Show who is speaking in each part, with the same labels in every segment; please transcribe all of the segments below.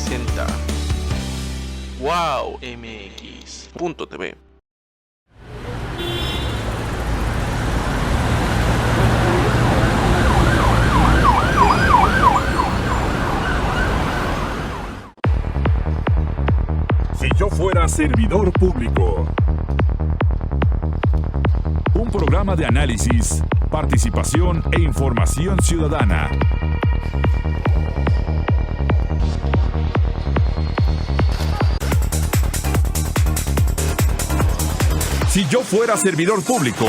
Speaker 1: presenta wowmx.tv.
Speaker 2: Si yo fuera servidor público. Un programa de análisis, participación e información ciudadana. Si yo fuera servidor público.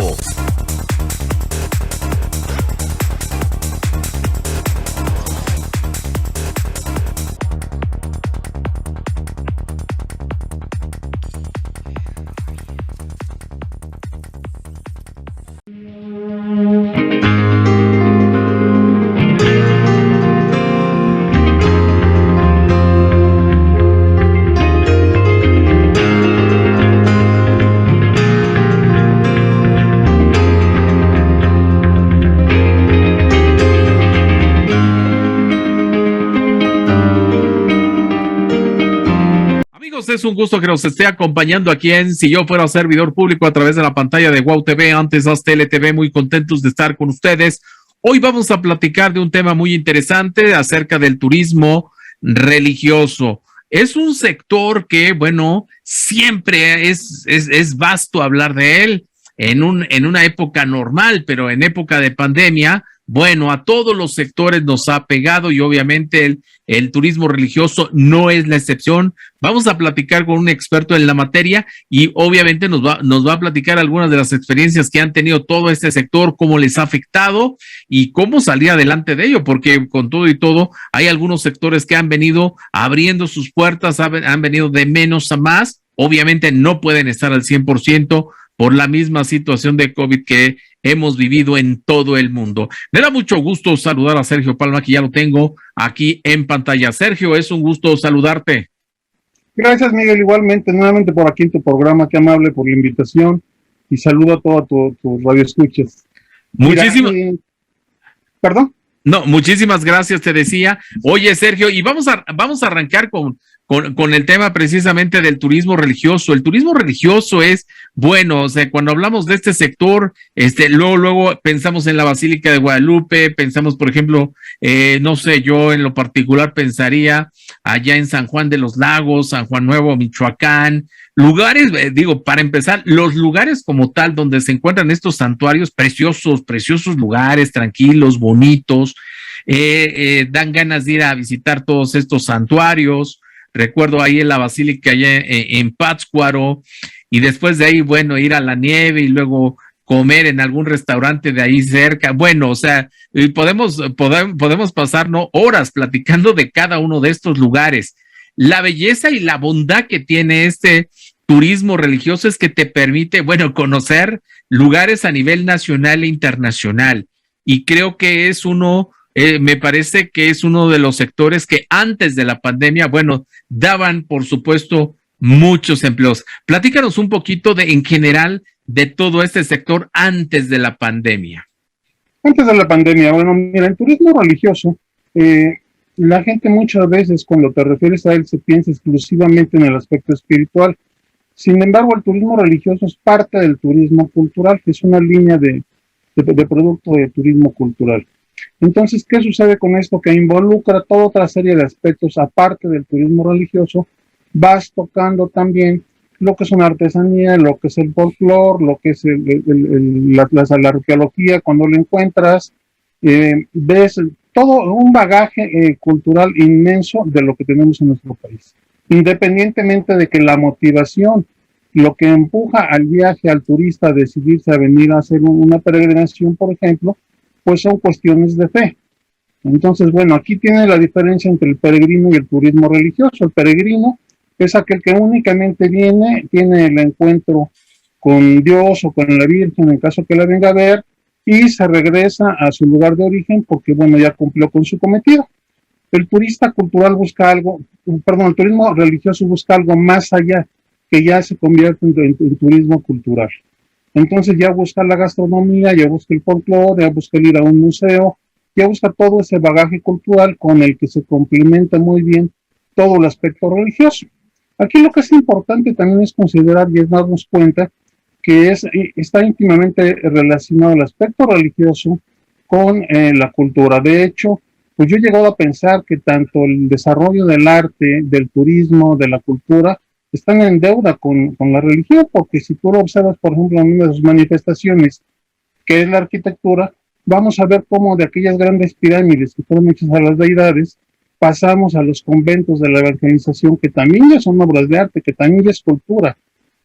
Speaker 3: Es un gusto que nos esté acompañando aquí en Si Yo Fuera Servidor Público a través de la pantalla de Wow TV, antes Aztele TV, muy contentos de estar con ustedes. Hoy vamos a platicar de un tema muy interesante acerca del turismo religioso. Es un sector que, bueno, siempre es vasto hablar de él en una época normal, pero en época de pandemia, bueno, a todos los sectores nos ha pegado y obviamente el turismo religioso no es la excepción. Vamos a platicar con un experto en la materia y obviamente nos va a platicar algunas de las experiencias que han tenido todo este sector, cómo les ha afectado y cómo salir adelante de ello, porque con todo y todo hay algunos sectores que han venido abriendo sus puertas, han venido de menos a más. Obviamente no pueden estar al 100% por la misma situación de COVID que hemos vivido en todo el mundo. Me da mucho gusto saludar a Sergio Palma, que ya lo tengo aquí en pantalla. Sergio, es un gusto saludarte.
Speaker 4: Gracias, Miguel, igualmente, nuevamente por aquí en tu programa, qué amable por la invitación y saludo a todos tus radioescuchas. ¿Perdón?
Speaker 3: No, muchísimas gracias, te decía. Oye, Sergio, y vamos a arrancar con el tema precisamente del turismo religioso. El turismo religioso es, bueno, o sea, cuando hablamos de este sector, luego pensamos en la Basílica de Guadalupe, pensamos, por ejemplo, no sé, yo en lo particular pensaría allá en San Juan de los Lagos, San Juan Nuevo, Michoacán, lugares, para empezar, los lugares como tal donde se encuentran estos santuarios, preciosos lugares, tranquilos, bonitos, dan ganas de ir a visitar todos estos santuarios. Recuerdo ahí en la Basílica, allá en Pátzcuaro, y después de ahí, bueno, ir a la nieve y luego comer en algún restaurante de ahí cerca. Bueno, o sea, podemos pasar, ¿no?, horas platicando de cada uno de estos lugares. La belleza y la bondad que tiene este turismo religioso es que te permite, bueno, conocer lugares a nivel nacional e internacional. Y creo que es me parece que es uno de los sectores que antes de la pandemia, bueno, daban, por supuesto, muchos empleos. Platícanos un poquito en general de todo este sector antes de la pandemia.
Speaker 4: Antes de la pandemia, bueno, mira, el turismo religioso, la gente muchas veces cuando te refieres a él se piensa exclusivamente en el aspecto espiritual. Sin embargo, el turismo religioso es parte del turismo cultural, que es una línea de producto de turismo cultural. Entonces, ¿qué sucede con esto? Que involucra toda otra serie de aspectos aparte del turismo religioso. Vas tocando también lo que es una artesanía, lo que es el folclore, lo que es la arqueología, cuando lo encuentras, ves todo un bagaje cultural inmenso de lo que tenemos en nuestro país. Independientemente de que la motivación, lo que empuja al viaje, al turista a decidirse a venir a hacer una peregrinación, por ejemplo, pues son cuestiones de fe. Entonces, bueno, aquí tiene la diferencia entre el peregrino y el turismo religioso. El peregrino es aquel que únicamente tiene el encuentro con Dios o con la Virgen, en caso que la venga a ver, y se regresa a su lugar de origen porque, bueno, ya cumplió con su cometido. El turista cultural busca algo, el turismo religioso busca algo más allá, que ya se convierte en turismo cultural. Entonces ya busca la gastronomía, ya busca el folclore, ya busca ir a un museo, ya busca todo ese bagaje cultural con el que se complementa muy bien todo el aspecto religioso. Aquí lo que es importante también es considerar y es darnos cuenta que está íntimamente relacionado el aspecto religioso con la cultura. De hecho, pues yo he llegado a pensar que tanto el desarrollo del arte, del turismo, de la cultura, están en deuda con la religión, porque si tú lo observas, por ejemplo, en una de sus manifestaciones, que es la arquitectura, vamos a ver cómo de aquellas grandes pirámides que fueron hechas a las deidades, pasamos a los conventos de la evangelización, que también ya son obras de arte, que también ya es cultura,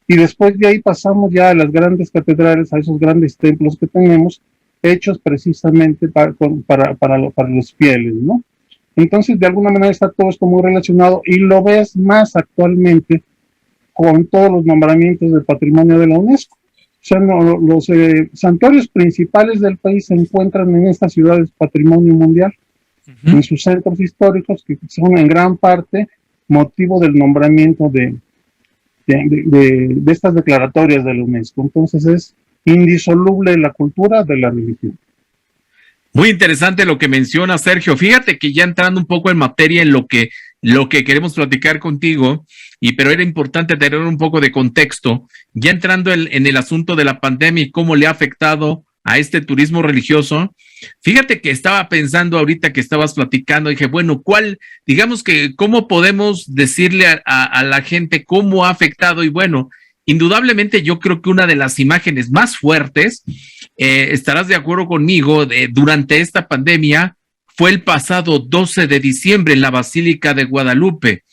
Speaker 4: y después de ahí pasamos ya a las grandes catedrales, a esos grandes templos que tenemos, hechos precisamente para los fieles, ¿no? Entonces, de alguna manera está todo esto muy relacionado y lo ves más actualmente con todos los nombramientos del patrimonio de la UNESCO. O sea, los santuarios principales del país se encuentran en estas ciudades patrimonio mundial, en sus centros históricos, que son en gran parte motivo del nombramiento de estas declaratorias de la UNESCO. Entonces es indisoluble la cultura de la religión.
Speaker 3: Muy interesante lo que menciona Sergio. Fíjate que ya entrando un poco en materia en lo que queremos platicar contigo, pero era importante tener un poco de contexto, ya entrando en el asunto de la pandemia y cómo le ha afectado a este turismo religioso. Fíjate que estaba pensando ahorita que estabas platicando, dije, bueno, digamos que cómo podemos decirle a la gente cómo ha afectado, y bueno, indudablemente yo creo que una de las imágenes más fuertes, estarás de acuerdo conmigo, durante esta pandemia fue el pasado 12 de diciembre en la Basílica de Guadalupe,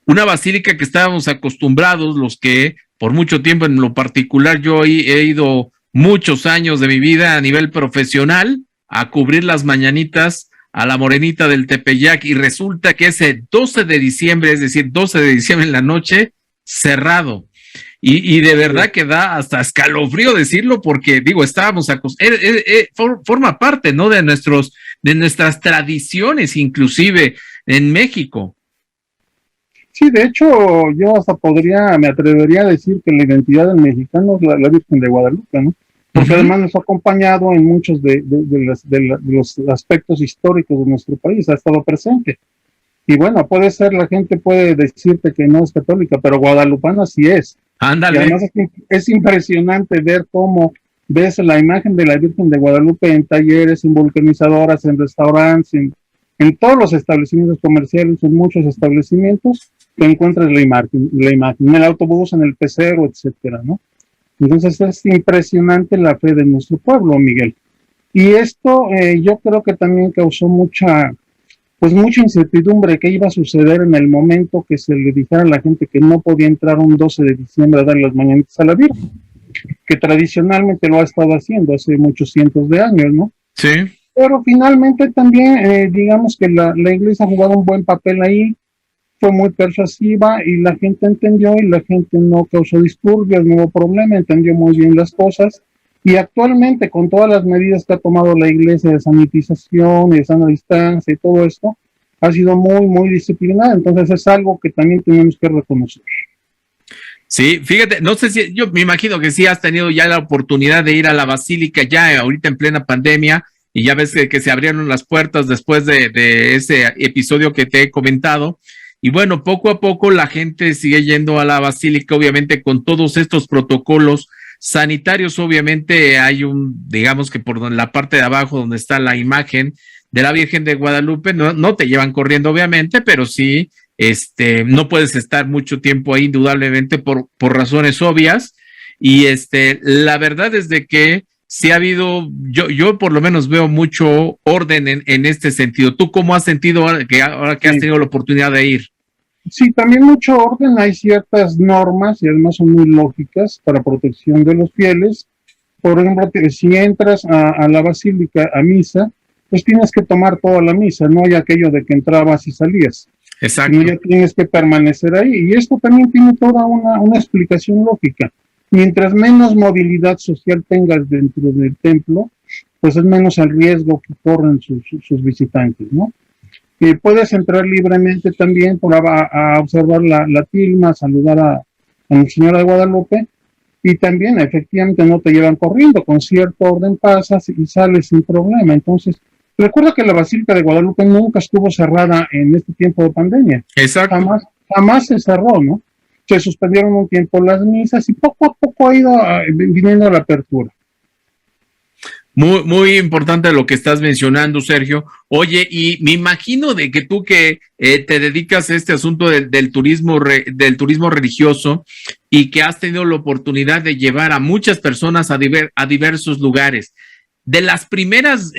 Speaker 3: una basílica que estábamos acostumbrados, los que por mucho tiempo, en lo particular yo he ido muchos años de mi vida a nivel profesional a cubrir las mañanitas a la Morenita del Tepeyac, y resulta que ese 12 de diciembre, es decir, 12 de diciembre en la noche, cerrado. Y de verdad que da hasta escalofrío decirlo, porque digo, estábamos forma parte, ¿no?, de nuestras tradiciones, inclusive en México.
Speaker 4: Sí, de hecho, yo hasta me atrevería a decir que la identidad del mexicano es la Virgen de Guadalupe, ¿no? Porque además nos ha acompañado en muchos de los aspectos históricos de nuestro país, ha estado presente. Y bueno, la gente puede decirte que no es católica, pero guadalupana sí es.
Speaker 3: Ándale.
Speaker 4: Y además es impresionante ver cómo ves la imagen de la Virgen de Guadalupe en talleres, en vulcanizadoras, en restaurantes, en todos los establecimientos comerciales, en muchos establecimientos, te encuentras la imagen, en el autobús, en el pecero, etcétera, ¿no? Entonces es impresionante la fe de nuestro pueblo, Miguel. Y esto yo creo que también causó mucha incertidumbre qué iba a suceder en el momento que se le dijera a la gente que no podía entrar un 12 de diciembre a dar las mañanitas a la Virgen, que tradicionalmente lo ha estado haciendo hace muchos cientos de años, ¿no?
Speaker 3: Sí.
Speaker 4: Pero finalmente también, digamos que la iglesia ha jugado un buen papel ahí, fue muy persuasiva y la gente entendió y la gente no causó disturbios, no hubo problema, entendió muy bien las cosas. Y actualmente, con todas las medidas que ha tomado la iglesia de sanitización, de sana distancia y todo esto, ha sido muy, muy disciplinada. Entonces es algo que también tenemos que reconocer.
Speaker 3: Sí, fíjate, no sé si, yo me imagino que sí has tenido ya la oportunidad de ir a la Basílica ya ahorita en plena pandemia, y ya ves que se abrieron las puertas después de ese episodio que te he comentado. Y bueno, poco a poco la gente sigue yendo a la Basílica, obviamente con todos estos protocolos sanitarios. Obviamente hay digamos que por la parte de abajo donde está la imagen de la Virgen de Guadalupe, no te llevan corriendo obviamente, pero sí, no puedes estar mucho tiempo ahí indudablemente por razones obvias. Y la verdad es de que sí ha habido, yo por lo menos veo mucho orden en este sentido. ¿Tú cómo has sentido ahora que has tenido la oportunidad de ir?
Speaker 4: Sí, también mucho orden, hay ciertas normas y además son muy lógicas para protección de los fieles. Por ejemplo, si entras a la basílica a misa, pues tienes que tomar toda la misa, no hay aquello de que entrabas y salías.
Speaker 3: Exacto.
Speaker 4: Sino ya tienes que permanecer ahí, y esto también tiene toda una explicación lógica. Mientras menos movilidad social tengas dentro del templo, pues es menos el riesgo que corren sus visitantes, ¿no? Puedes entrar libremente también a observar la tilma, a saludar a Nuestra Señora de Guadalupe, y también efectivamente no te llevan corriendo, con cierto orden pasas y sales sin problema. Entonces Recuerda que la Basílica de Guadalupe nunca estuvo cerrada en este tiempo de pandemia.
Speaker 3: Exacto.
Speaker 4: Jamás se cerró, ¿no? Se suspendieron un tiempo las misas y poco a poco ha ido viniendo la apertura.
Speaker 3: Muy, muy importante lo que estás mencionando, Sergio. Oye, y me imagino de que tú que te dedicas a este asunto del turismo religioso y que has tenido la oportunidad de llevar a muchas personas a diversos lugares. De las primeras,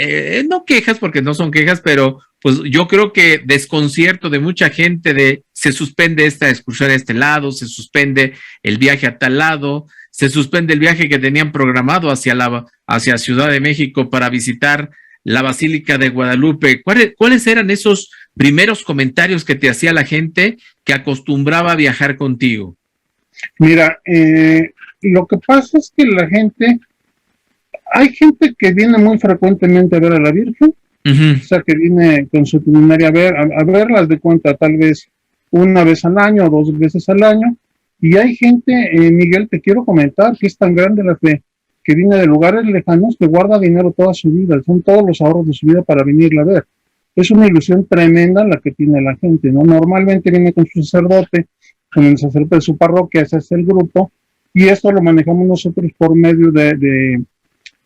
Speaker 3: no quejas, porque no son quejas, pero pues yo creo que desconcierto de mucha gente se suspende esta excursión a este lado, se suspende el viaje a tal lado, se suspende el viaje que tenían programado hacia Ciudad de México para visitar la Basílica de Guadalupe. ¿Cuáles eran esos primeros comentarios que te hacía la gente que acostumbraba a viajar contigo?
Speaker 4: Mira, lo que pasa es que hay gente que viene muy frecuentemente a ver a la Virgen, o sea, que viene con su luminaria a verlas de cuenta tal vez una vez al año o 2 veces al año. Y hay gente, Miguel, te quiero comentar que es tan grande la fe, que viene de lugares lejanos, que guarda dinero toda su vida, son todos los ahorros de su vida para venirla a ver. Es una ilusión tremenda la que tiene la gente, ¿no? Normalmente viene con su sacerdote, con el sacerdote de su parroquia, ese es el grupo, y esto lo manejamos nosotros por medio de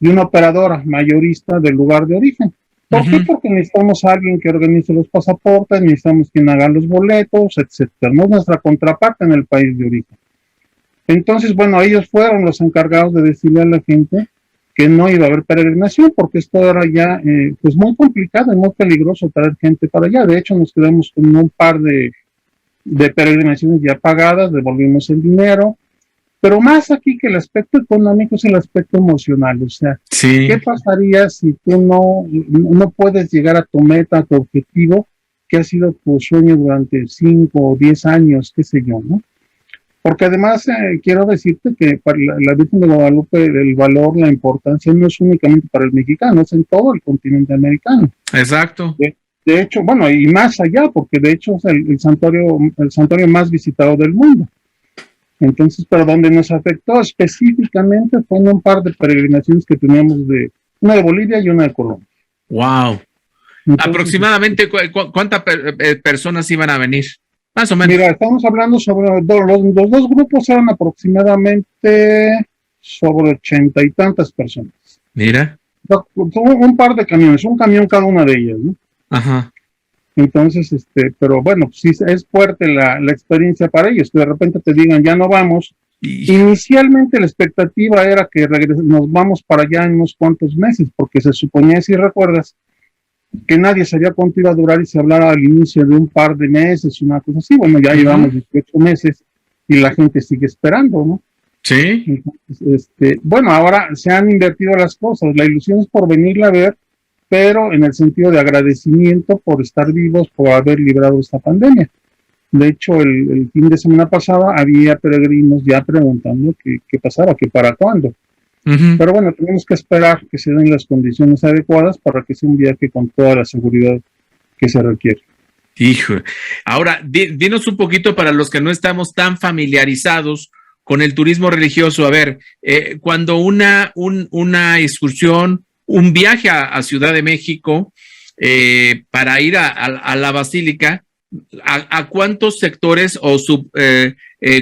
Speaker 4: una operadora mayorista del lugar de origen. ¿Por qué? Porque necesitamos a alguien que organice los pasaportes, necesitamos quien haga los boletos, etcétera. No es nuestra contraparte en el país de origen. Entonces, bueno, ellos fueron los encargados de decirle a la gente que no iba a haber peregrinación, porque esto era ya pues muy complicado y muy peligroso traer gente para allá. De hecho, nos quedamos con un par de peregrinaciones ya pagadas, devolvimos el dinero. Pero más aquí que el aspecto económico es el aspecto emocional, o sea, sí. ¿Qué pasaría si tú no puedes llegar a tu meta, a tu objetivo, que ha sido tu sueño durante 5 o 10 años, qué sé yo, ¿no? Porque además quiero decirte que para la Virgen de Guadalupe el valor, la importancia no es únicamente para el mexicano, es en todo el continente americano.
Speaker 3: Exacto.
Speaker 4: De hecho, bueno, y más allá, porque de hecho es el santuario más visitado del mundo. Entonces, pero donde nos afectó específicamente fue en un par de peregrinaciones que teníamos una de Bolivia y una de Colombia.
Speaker 3: Wow. Entonces, aproximadamente, ¿cuántas personas iban a venir? Más o menos. Mira,
Speaker 4: estamos hablando sobre los dos grupos eran aproximadamente sobre 80 y tantas personas.
Speaker 3: Mira.
Speaker 4: Un par de camiones, un camión cada una de ellas, ¿no?
Speaker 3: Ajá.
Speaker 4: Entonces, pero bueno, sí es fuerte la experiencia para ellos, que de repente te digan, ya no vamos. Inicialmente la expectativa era que nos vamos para allá en unos cuantos meses, porque se suponía, si recuerdas, que nadie sabía cuánto iba a durar y se hablaba al inicio de un par de meses, una cosa así. Bueno, ya llevamos 18 meses y la gente sigue esperando, ¿no?
Speaker 3: Sí.
Speaker 4: Entonces, bueno, ahora se han invertido las cosas, la ilusión es por venirla a ver, pero en el sentido de agradecimiento por estar vivos, por haber librado esta pandemia. De hecho, el fin de semana pasada había peregrinos ya preguntando qué pasaba, que para cuándo. Pero bueno, tenemos que esperar que se den las condiciones adecuadas para que sea un viaje con toda la seguridad que se requiere.
Speaker 3: Hijo, ahora dinos un poquito para los que no estamos tan familiarizados con el turismo religioso. A ver, cuando una excursión, un viaje a Ciudad de México para ir a la Basílica, ¿a cuántos sectores o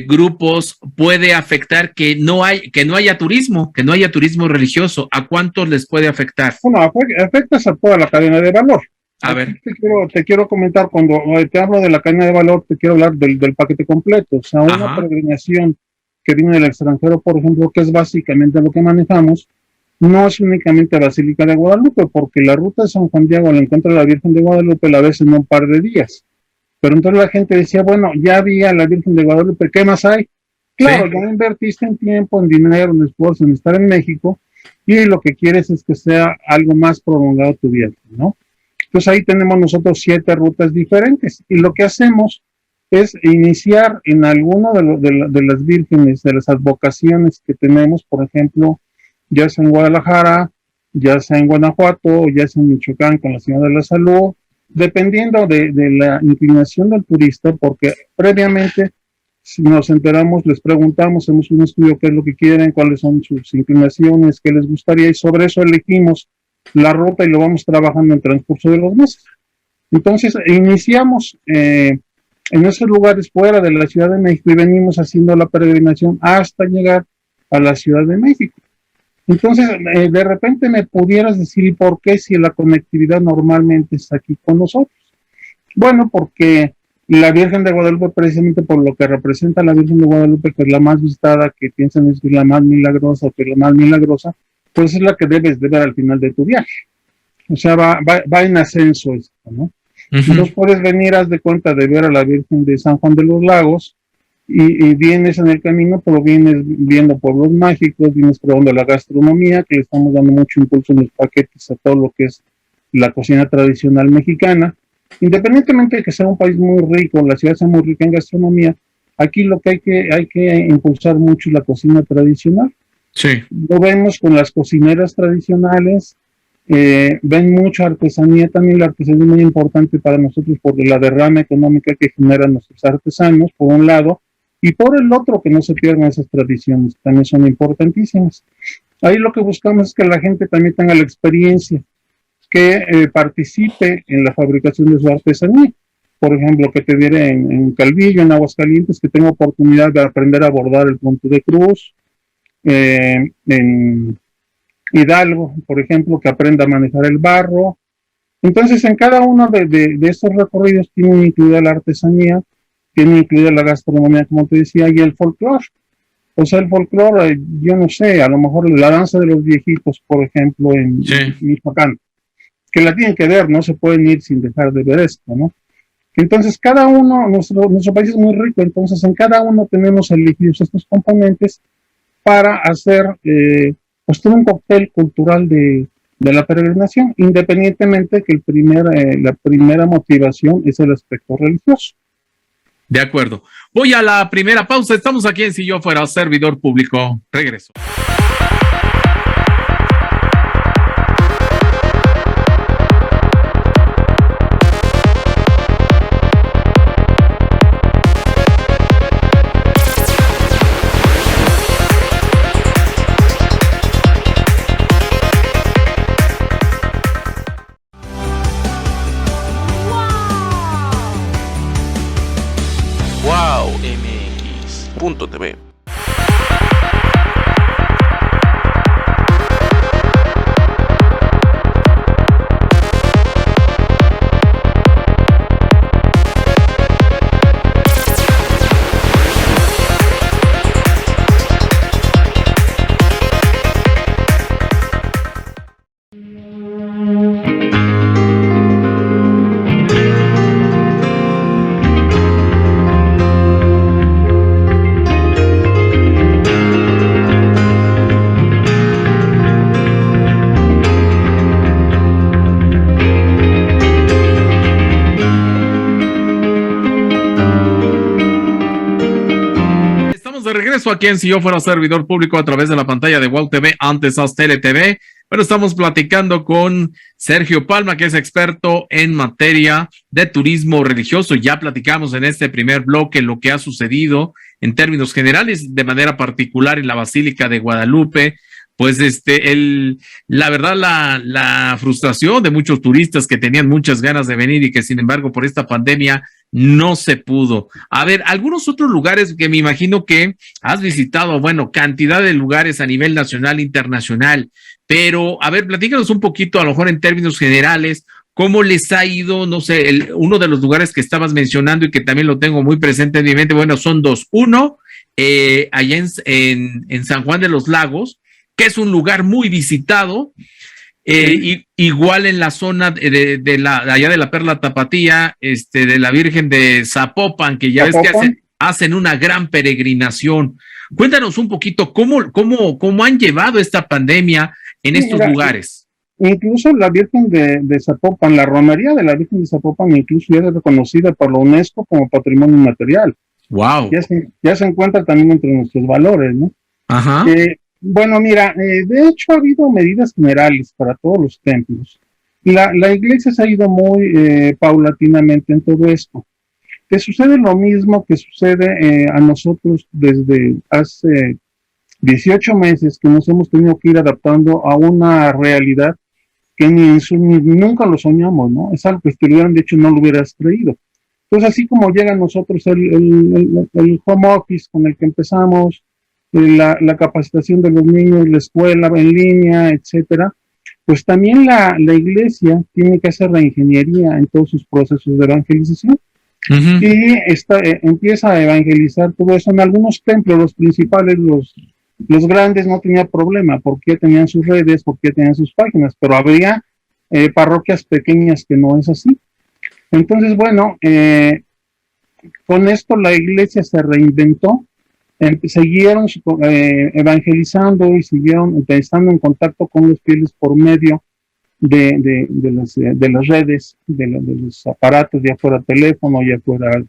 Speaker 3: grupos puede afectar que no haya turismo religioso? ¿A cuántos les puede afectar?
Speaker 4: Bueno, afectas a toda la cadena de valor.
Speaker 3: A ver.
Speaker 4: Te quiero comentar, cuando te hablo de la cadena de valor, te quiero hablar del paquete completo. O sea, una peregrinación que viene del extranjero, por ejemplo, que es básicamente lo que manejamos, no es únicamente Basílica de Guadalupe, porque la ruta de San Juan Diego al encuentro de la Virgen de Guadalupe la ves en un par de días. Pero entonces la gente decía, bueno, ya vi a la Virgen de Guadalupe, ¿qué más hay? Claro, ya invertiste en tiempo, en dinero, en esfuerzo, en estar en México, y lo que quieres es que sea algo más prolongado tu viaje, ¿no? Entonces ahí tenemos nosotros 7 rutas diferentes, y lo que hacemos es iniciar en alguna de las vírgenes, de las advocaciones que tenemos, por ejemplo, ya sea en Guadalajara, ya sea en Guanajuato, ya sea en Michoacán con la Señora de la Salud, dependiendo de la inclinación del turista, porque previamente si nos enteramos, les preguntamos, hacemos un estudio qué es lo que quieren, cuáles son sus inclinaciones, qué les gustaría, y sobre eso elegimos la ruta y lo vamos trabajando en el transcurso de los meses. Entonces, iniciamos en esos lugares fuera de la Ciudad de México y venimos haciendo la peregrinación hasta llegar a la Ciudad de México. Entonces, de repente me pudieras decir, ¿y por qué si la conectividad normalmente está aquí con nosotros? Bueno, porque la Virgen de Guadalupe, precisamente por lo que representa la Virgen de Guadalupe, que es la más visitada, que piensan es la más milagrosa, que es la más milagrosa, pues es la que debes de ver al final de tu viaje. O sea, va en ascenso esto, ¿no? Entonces puedes venir, haz de cuenta de ver a la Virgen de San Juan de los Lagos y vienes en el camino, pero vienes viendo pueblos mágicos, vienes probando la gastronomía, que le estamos dando mucho impulso en los paquetes a todo lo que es la cocina tradicional mexicana. Independientemente de que sea un país muy rico, la ciudad sea muy rica en gastronomía, aquí lo que hay que impulsar mucho es la cocina tradicional.
Speaker 3: Sí.
Speaker 4: Lo vemos con las cocineras tradicionales, ven mucha artesanía, también la artesanía es muy importante para nosotros por la derrama económica que generan nuestros artesanos, por un lado, y por el otro, que no se pierdan esas tradiciones, también son importantísimas. Ahí lo que buscamos es que la gente también tenga la experiencia, que participe en la fabricación de su artesanía. Por ejemplo, que te viera en Calvillo, en Aguascalientes, que tenga oportunidad de aprender a bordar el punto de cruz, en Hidalgo, por ejemplo, que aprenda a manejar el barro. Entonces, en cada uno de estos recorridos tienen incluida la artesanía, tienen incluida la gastronomía, como te decía, y el folclore. O sea, el folclore, yo no sé, a lo mejor la danza de los viejitos, por ejemplo, en Michoacán, que la tienen que ver, no se pueden ir sin dejar de ver esto, ¿no? Entonces, cada uno, nuestro país es muy rico, entonces en cada uno tenemos elegidos estos componentes para hacer pues todo un cóctel cultural de la peregrinación, independientemente que la primera motivación es el aspecto religioso.
Speaker 3: De acuerdo. Voy a la primera pausa. Estamos aquí en Si Yo Fuera Servidor Público. Regreso.
Speaker 1: wowmx.tv. Aquí en Si Yo Fuera Servidor Público a través de la pantalla de WOW TV, antes Aztele TV. Bueno, estamos platicando con Sergio Palma, que es experto en materia de turismo religioso. Ya platicamos en este primer bloque lo que ha sucedido en términos generales, de manera particular en la Basílica de Guadalupe. Pues la verdad, la frustración de muchos turistas que tenían muchas ganas de venir y que sin embargo por esta pandemia no se pudo. A ver, algunos otros lugares que me imagino que has visitado, bueno, cantidad de lugares a nivel nacional, internacional, pero a ver, platícanos un poquito, a lo mejor en términos generales, ¿cómo les ha ido? No sé, uno de los lugares que estabas mencionando y que también lo tengo muy presente en mi mente, bueno, son dos. Uno, allá en San Juan de los Lagos, que es un lugar muy visitado, igual en la zona de allá de la Perla Tapatía, de la Virgen de Zapopan, que ya ves que hacen una gran peregrinación. Cuéntanos un poquito cómo han llevado esta pandemia en estos lugares.
Speaker 4: Incluso la Virgen de Zapopan, la romería de la Virgen de Zapopan, incluso ya es reconocida por la UNESCO como patrimonio inmaterial.
Speaker 3: Wow.
Speaker 4: Ya se encuentra también entre nuestros valores, ¿no?
Speaker 3: Ajá.
Speaker 4: Bueno, mira, de hecho ha habido medidas generales para todos los templos. La iglesia se ha ido muy paulatinamente en todo esto. Que sucede lo mismo que sucede a nosotros desde hace 18 meses, que nos hemos tenido que ir adaptando a una realidad que ni nunca lo soñamos, ¿no? Es algo que si te lo hubieran dicho no lo hubieras creído. Entonces, así como llega a nosotros el home office con el que empezamos, la capacitación de los niños, la escuela en línea, etcétera, pues también la iglesia tiene que hacer reingeniería en todos sus procesos de evangelización. Uh-huh. Y empieza a evangelizar todo eso. En algunos templos, los principales, los grandes, no tenía problema, porque tenían sus redes, porque tenían sus páginas, pero habría parroquias pequeñas que no es así. Entonces, bueno, con esto la iglesia se reinventó, siguieron evangelizando y siguieron estando en contacto con los fieles por medio de las redes, de los aparatos, ya fuera teléfono, ya fuera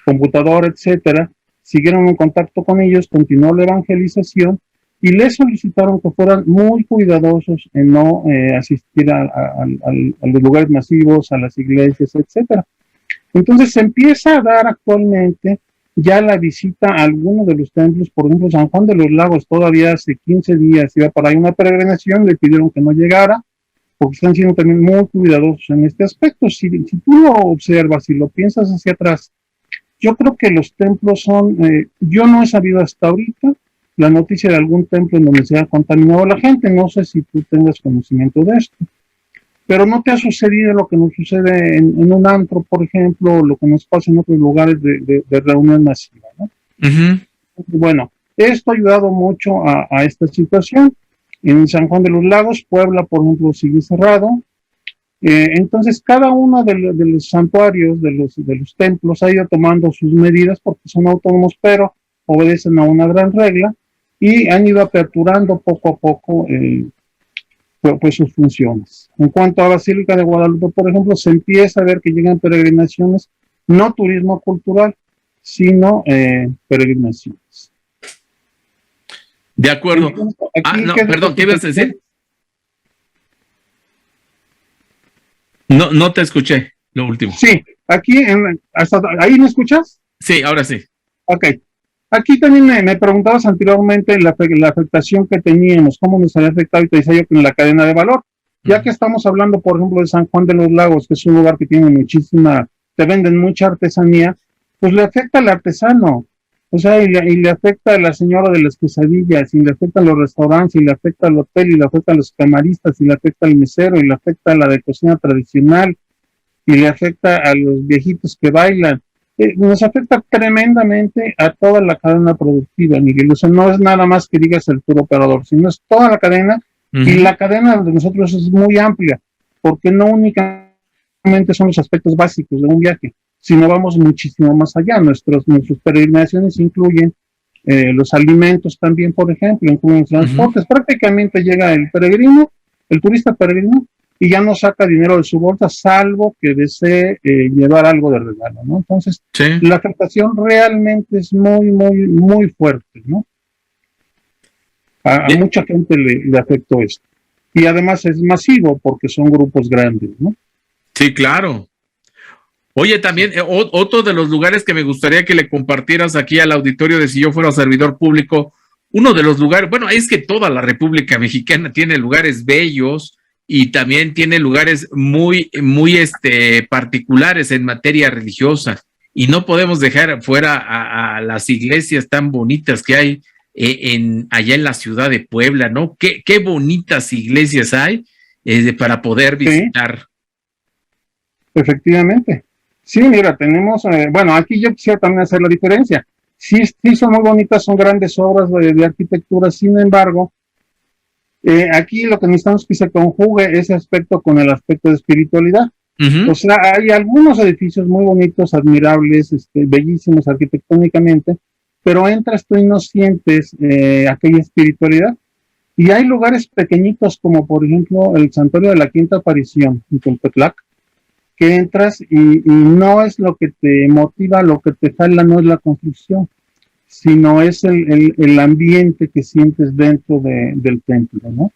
Speaker 4: computadora, etcétera. Siguieron en contacto con ellos, continuó la evangelización y les solicitaron que fueran muy cuidadosos en no asistir a los lugares masivos, a las iglesias, etcétera. Entonces se empieza a dar actualmente ya la visita a algunos de los templos. Por ejemplo, San Juan de los Lagos, todavía hace 15 días iba para ahí una peregrinación, le pidieron que no llegara, porque están siendo también muy cuidadosos en este aspecto. Si tú lo observas y lo piensas hacia atrás, yo creo que los templos son, yo no he sabido hasta ahorita la noticia de algún templo en donde se ha contaminado la gente. No sé si tú tengas conocimiento de esto, pero no te ha sucedido lo que nos sucede en un antro, por ejemplo, o lo que nos pasa en otros lugares de reunión masiva, ¿no? Uh-huh. Bueno, esto ha ayudado mucho a esta situación. En San Juan de los Lagos, Puebla, por ejemplo, sigue cerrado. Entonces, cada uno de los santuarios, de los templos, ha ido tomando sus medidas porque son autónomos, pero obedecen a una gran regla y han ido aperturando poco a poco pues sus funciones. En cuanto a Basílica de Guadalupe, por ejemplo, se empieza a ver que llegan peregrinaciones, no turismo cultural, sino peregrinaciones.
Speaker 1: De acuerdo. Perdón, ¿qué ibas a decir? No te escuché, lo último.
Speaker 4: Sí, aquí, ¿ahí me escuchas?
Speaker 1: Sí, ahora sí.
Speaker 4: Ok. Aquí también me preguntabas anteriormente la afectación que teníamos, cómo nos había afectado, y te decía yo que en la cadena de valor. Ya que estamos hablando, por ejemplo, de San Juan de los Lagos, que es un lugar que tiene te venden mucha artesanía, pues le afecta al artesano, o sea, y le afecta a la señora de las quesadillas, y le afecta a los restaurantes, y le afecta al hotel, y le afecta a los camaristas, y le afecta al mesero, y le afecta a la de cocina tradicional, y le afecta a los viejitos que bailan. Nos afecta tremendamente a toda la cadena productiva, Miguel. O sea, no es nada más que digas el tour operador, sino es toda la cadena. Uh-huh. Y la cadena de nosotros es muy amplia, porque no únicamente son los aspectos básicos de un viaje, sino vamos muchísimo más allá. Nuestras peregrinaciones incluyen los alimentos también, por ejemplo, incluyen los transportes. Uh-huh. Prácticamente llega el turista peregrino, y ya no saca dinero de su bolsa, salvo que desee llevar algo de regalo, ¿no? Entonces, sí, la afectación realmente es muy, muy, muy fuerte, ¿no? A mucha gente le afectó esto. Y además es masivo porque son grupos grandes, ¿no?
Speaker 1: Sí, claro. Oye, también, otro de los lugares que me gustaría que le compartieras aquí al auditorio de Si Yo Fuera Servidor Público, uno de los lugares, bueno, es que toda la República Mexicana tiene lugares bellos, y también tiene lugares muy, muy particulares en materia religiosa, y no podemos dejar fuera a las iglesias tan bonitas que hay allá en la ciudad de Puebla, ¿no? Qué bonitas iglesias hay para poder visitar.
Speaker 4: Sí. Efectivamente. Sí, mira, tenemos, bueno, aquí yo quisiera también hacer la diferencia. Sí, son muy bonitas, son grandes obras de arquitectura, sin embargo, aquí lo que necesitamos es que se conjugue ese aspecto con el aspecto de espiritualidad. Uh-huh. O sea, hay algunos edificios muy bonitos, admirables, bellísimos arquitectónicamente, pero entras tú y no sientes aquella espiritualidad. Y hay lugares pequeñitos como por ejemplo el Santuario de la Quinta Aparición en Tolpetlac, que entras y no es lo que te motiva, lo que te jala no es la construcción, sino es el ambiente que sientes dentro del templo, ¿no?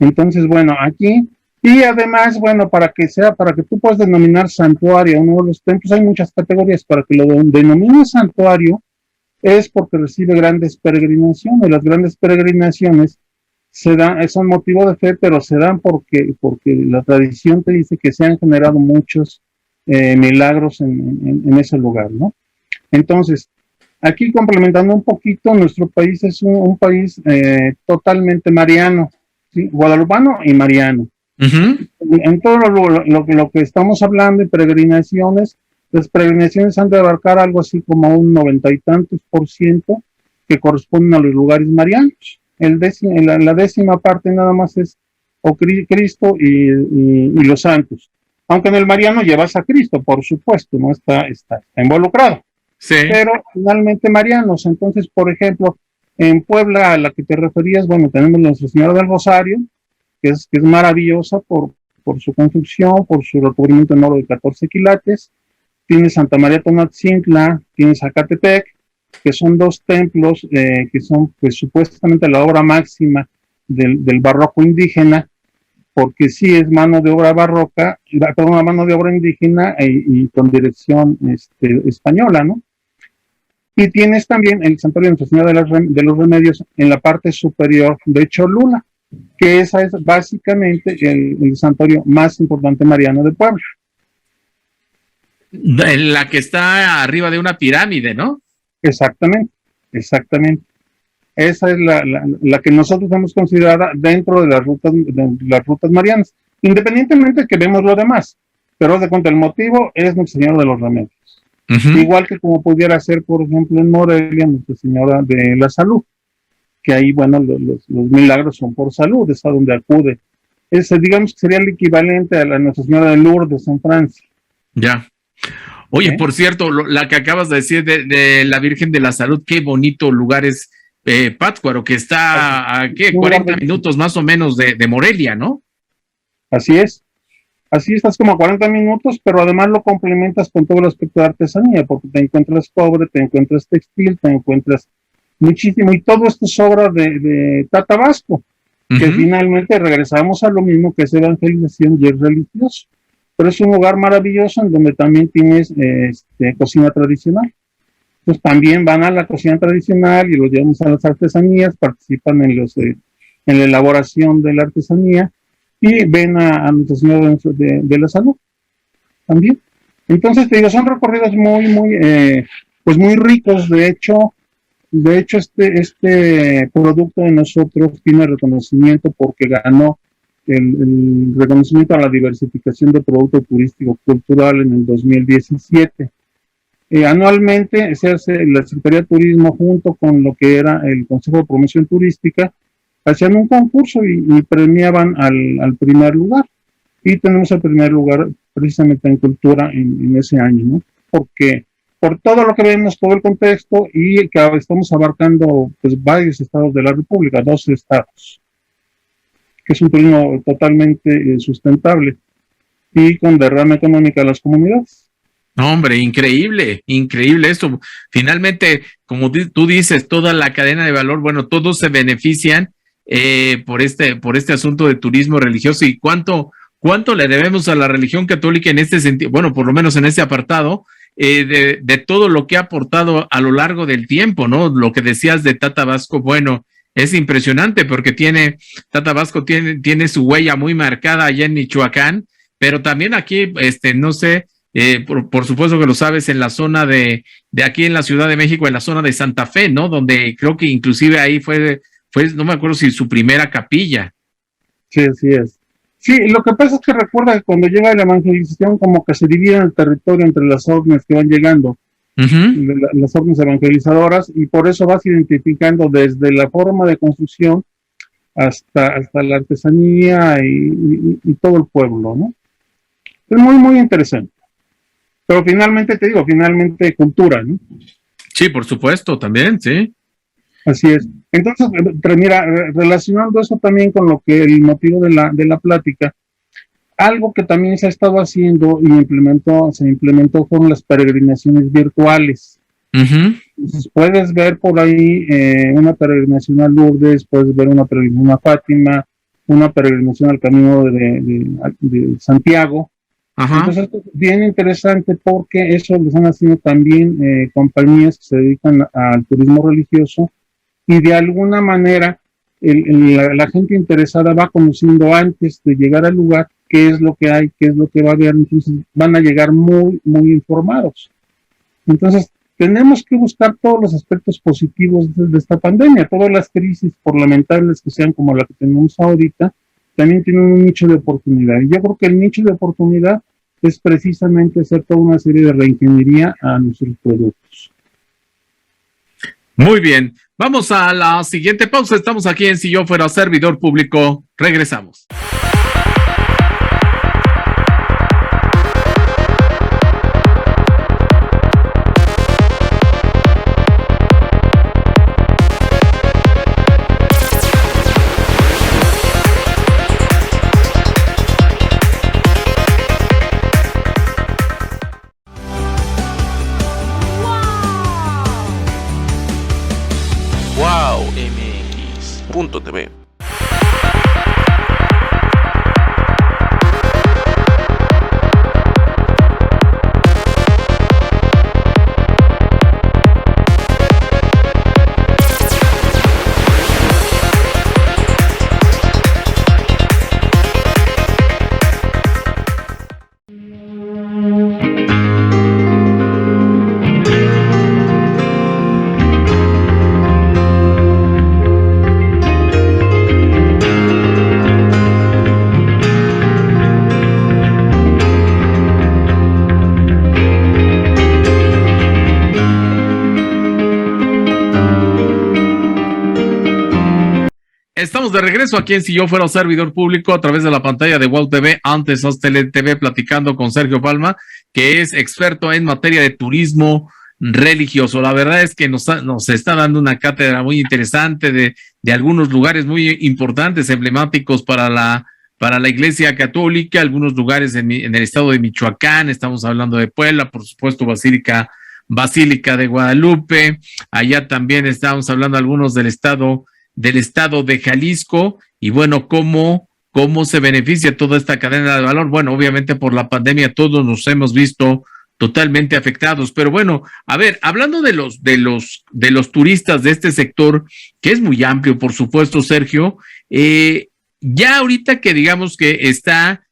Speaker 4: Entonces, bueno, aquí, y además, bueno, para que tú puedas denominar santuario a uno de los templos, hay muchas categorías. Para que lo denomines santuario, es porque recibe grandes peregrinaciones. Las grandes peregrinaciones son motivo de fe, pero se dan porque la tradición te dice que se han generado muchos milagros en ese lugar, ¿no? Entonces, aquí complementando un poquito, nuestro país es un país totalmente mariano, ¿sí? Guadalupano y mariano. En todo lo que estamos hablando de peregrinaciones, las peregrinaciones han de abarcar algo así como un 90 y tantos % que corresponden a los lugares marianos. La 10ª parte nada más es Cristo y los santos. Aunque en el mariano llevas a Cristo, por supuesto, no está involucrado.
Speaker 3: Sí.
Speaker 4: Pero finalmente marianos. Entonces, por ejemplo, en Puebla, a la que te referías, bueno, tenemos Nuestra Señora del Rosario, que es maravillosa por su construcción, por su recubrimiento en oro de 14 quilates. Tienes Santa María Tonatzintla, tienes Zacatepec, que son 2 templos que son pues supuestamente la obra máxima del barroco indígena, porque sí es mano de obra barroca, perdón, mano de obra indígena y con dirección española, ¿no? Y tienes también el santuario de Nuestra Señora de los Remedios en la parte superior de Cholula, que esa es básicamente el santuario más importante mariano de Puebla.
Speaker 3: La que está arriba de una pirámide, ¿no?
Speaker 4: Exactamente. Esa es la que nosotros hemos considerado dentro de las rutas marianas, independientemente de que vemos lo demás, pero haz de cuenta, el motivo es Nuestra Señora de los Remedios. Igual que como pudiera ser, por ejemplo, en Morelia, Nuestra Señora de la Salud, que ahí, bueno, los milagros son por salud, es a donde acude. Ese, digamos que sería el equivalente a la Nuestra Señora de Lourdes en Francia.
Speaker 3: Ya. Oye, por cierto, la que acabas de decir de la Virgen de la Salud, qué bonito lugar es Pátzcuaro, que está a 40 minutos más o menos de Morelia, ¿no?
Speaker 4: Así es, estás como a 40 minutos, pero además lo complementas con todo el aspecto de artesanía, porque te encuentras cobre, te encuentras textil, te encuentras muchísimo, y todo esto es obra de Tata Vasco, que finalmente regresamos a lo mismo que es evangelización y es religioso. Pero es un lugar maravilloso en donde también tienes cocina tradicional. Entonces también van a la cocina tradicional y los llevamos a las artesanías, participan en la elaboración de la artesanía y ven a Nuestra Señora de la Salud también. Entonces te digo, son recorridos pues muy ricos. De hecho este producto de nosotros tiene reconocimiento porque ganó el reconocimiento a la diversificación de producto turístico cultural en el 2017. Anualmente se hace la Secretaría de Turismo junto con lo que era el Consejo de Promoción Turística, hacían un concurso y premiaban al primer lugar. Y tenemos el primer lugar precisamente en cultura en ese año, ¿no? Porque por todo lo que vemos, todo el contexto, y que estamos abarcando pues varios estados de la República, 12 estados, que es un turismo totalmente sustentable y con derrama económica a las comunidades.
Speaker 3: No, hombre, increíble esto. Finalmente, como tú dices, toda la cadena de valor, bueno, todos se benefician por este asunto de turismo religioso. ¿Y cuánto le debemos a la religión católica en este sentido? Bueno, por lo menos en este apartado, de todo lo que ha aportado a lo largo del tiempo, ¿no? Lo que decías de Tata Vasco, bueno, es impresionante porque Tata Vasco tiene su huella muy marcada allá en Michoacán, pero también aquí, no sé, por supuesto que lo sabes, en la zona de aquí en la Ciudad de México, en la zona de Santa Fe, ¿no? Donde creo que inclusive ahí fue, no me acuerdo si su primera capilla.
Speaker 4: Sí, así es. Sí, lo que pasa es que recuerda que cuando llega la evangelización como que se divide el territorio entre las órdenes que van llegando, las órdenes evangelizadoras, y por eso vas identificando desde la forma de construcción hasta la artesanía y todo el pueblo, ¿no? Es muy, muy interesante. Pero finalmente, te digo, cultura, ¿no?
Speaker 3: Sí, por supuesto, también, sí.
Speaker 4: Así es. Entonces, mira, relacionando eso también con lo que el motivo de la plática, algo que también se ha estado haciendo y se implementó con las peregrinaciones virtuales. Entonces, puedes ver por ahí una peregrinación a Lourdes, puedes ver una peregrinación a Fátima, una peregrinación al Camino de Santiago. Entonces, esto es bien interesante porque eso lo están haciendo también compañías que se dedican al turismo religioso y de alguna manera la gente interesada va conociendo antes de llegar al lugar qué es lo que hay, qué es lo que va a haber, entonces van a llegar muy, muy informados. Entonces, tenemos que buscar todos los aspectos positivos de esta pandemia, todas las crisis, por lamentables que sean como la que tenemos ahorita, también tienen un nicho de oportunidad. Y yo creo que el nicho de oportunidad es precisamente hacer toda una serie de reingeniería a nuestros productos.
Speaker 1: Muy bien, vamos a la siguiente pausa. Estamos aquí en Si Yo Fuera Servidor Público. Regresamos.
Speaker 5: WowMX.tv.
Speaker 1: Estamos de regreso aquí en Si Yo Fuera Servidor Público a través de la pantalla de Wow TV, antes Hostel TV, platicando con Sergio Palma, que es experto en materia de turismo religioso. La verdad es que nos está dando una cátedra muy interesante de algunos lugares muy importantes, emblemáticos para la Iglesia Católica, algunos lugares en el estado de Michoacán. Estamos hablando de Puebla, por supuesto, Basílica de Guadalupe. Allá también estamos hablando algunos del estado de Jalisco, y bueno, cómo se beneficia toda esta cadena de valor. Bueno, obviamente por la pandemia todos nos hemos visto totalmente afectados, pero bueno, a ver, hablando de los turistas de este sector, que es muy amplio, por supuesto, Sergio, ya ahorita que digamos que está,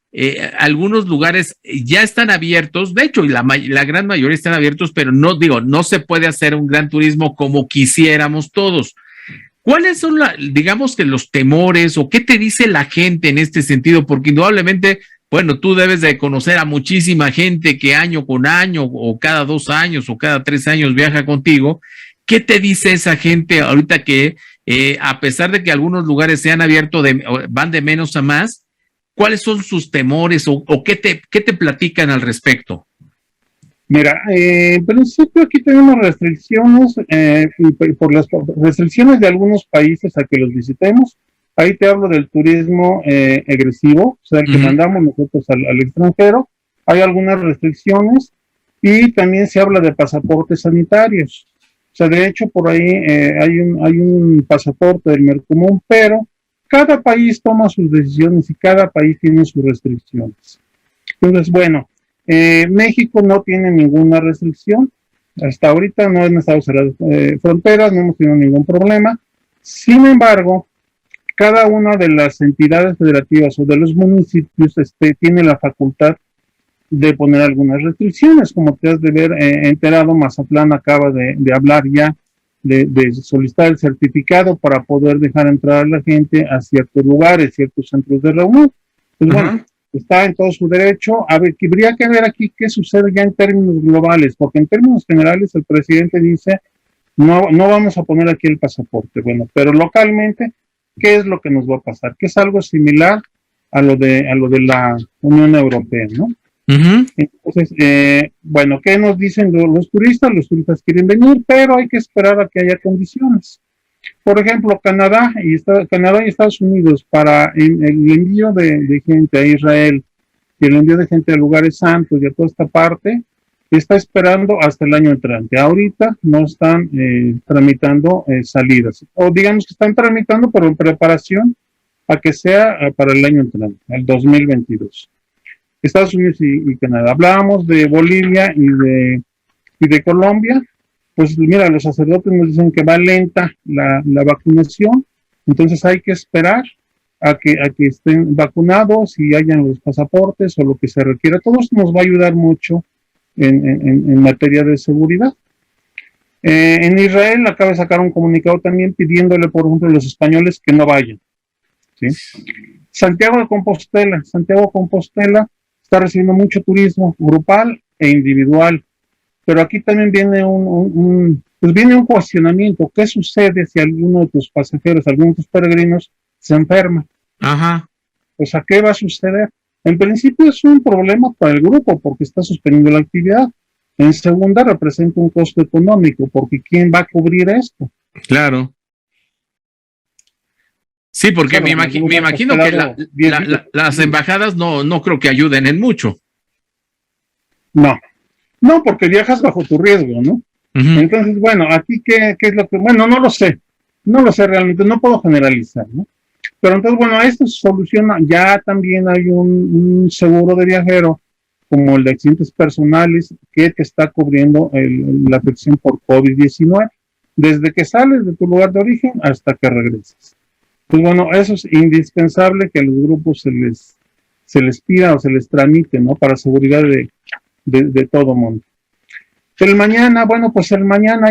Speaker 1: algunos lugares ya están abiertos, de hecho, y la gran mayoría están abiertos, pero no se puede hacer un gran turismo como quisiéramos todos. ¿Cuáles son, digamos que los temores o qué te dice la gente en este sentido? Porque indudablemente, bueno, tú debes de conocer a muchísima gente que año con año o cada 2 años o cada 3 años viaja contigo. ¿Qué te dice esa gente ahorita que a pesar de que algunos lugares se han abierto, van de menos a más? ¿Cuáles son sus temores o qué te platican al respecto?
Speaker 4: Mira, en principio aquí tenemos restricciones, por las restricciones de algunos países a que los visitemos. Ahí te hablo del turismo agresivo, o sea, el que mandamos nosotros al extranjero. Hay algunas restricciones y también se habla de pasaportes sanitarios. O sea, de hecho, por ahí hay un pasaporte del Mercomún, pero cada país toma sus decisiones y cada país tiene sus restricciones. Entonces, bueno, México no tiene ninguna restricción. Hasta ahorita no han estado cerradas fronteras, no hemos tenido ningún problema. Sin embargo, cada una de las entidades federativas o de los municipios tiene la facultad de poner algunas restricciones. Como te has de ver enterado, Mazatlán acaba de hablar ya de solicitar el certificado para poder dejar entrar a la gente a ciertos lugares, ciertos centros de reunión. Pues bueno, está en todo su derecho. A ver, que habría que ver aquí qué sucede ya en términos globales, porque en términos generales el presidente dice, no vamos a poner aquí el pasaporte. Bueno, pero localmente, ¿qué es lo que nos va a pasar? Que es algo similar a lo de la Unión Europea, ¿no? Entonces, bueno, ¿qué nos dicen los turistas? Los turistas quieren venir, pero hay que esperar a que haya condiciones. Por ejemplo, Canadá y Estados Unidos para el envío de gente a Israel y el envío de gente a lugares santos y a toda esta parte, está esperando hasta el año entrante. Ahorita no están tramitando salidas, o digamos que están tramitando, pero en preparación a que sea para el año entrante, el 2022. Estados Unidos y Canadá. Hablábamos de Bolivia y de Colombia. Pues mira, los sacerdotes nos dicen que va lenta la vacunación, Entonces hay que esperar a que estén vacunados y hayan los pasaportes o lo que se requiera. Todo esto nos va a ayudar mucho en materia de seguridad. En Israel acaba de sacar un comunicado también pidiéndole, por ejemplo, a los españoles que no vayan, ¿sí? Santiago de Compostela está recibiendo mucho turismo grupal e individual, pero aquí también viene viene un cuestionamiento. ¿Qué sucede si alguno de tus pasajeros, alguno de tus peregrinos se enferma?
Speaker 3: Ajá.
Speaker 4: O sea, ¿qué va a suceder? En principio es un problema para el grupo porque está suspendiendo la actividad. En segunda, representa un costo económico porque ¿quién va a cubrir esto?
Speaker 3: Claro. Sí, porque me imagino que las embajadas no creo que ayuden en mucho.
Speaker 4: No, porque viajas bajo tu riesgo, ¿no? Uh-huh. Entonces, bueno, aquí ¿qué es lo que...? Bueno, no lo sé realmente, no puedo generalizar, ¿no? Pero entonces, bueno, esto se soluciona. Ya también hay un seguro de viajero, como el de accidentes personales, que te está cubriendo la afección por COVID-19, desde que sales de tu lugar de origen hasta que regresas. Pues bueno, eso es indispensable que a los grupos se les pida o se les tramite, ¿no? Para seguridad de todo mundo. El mañana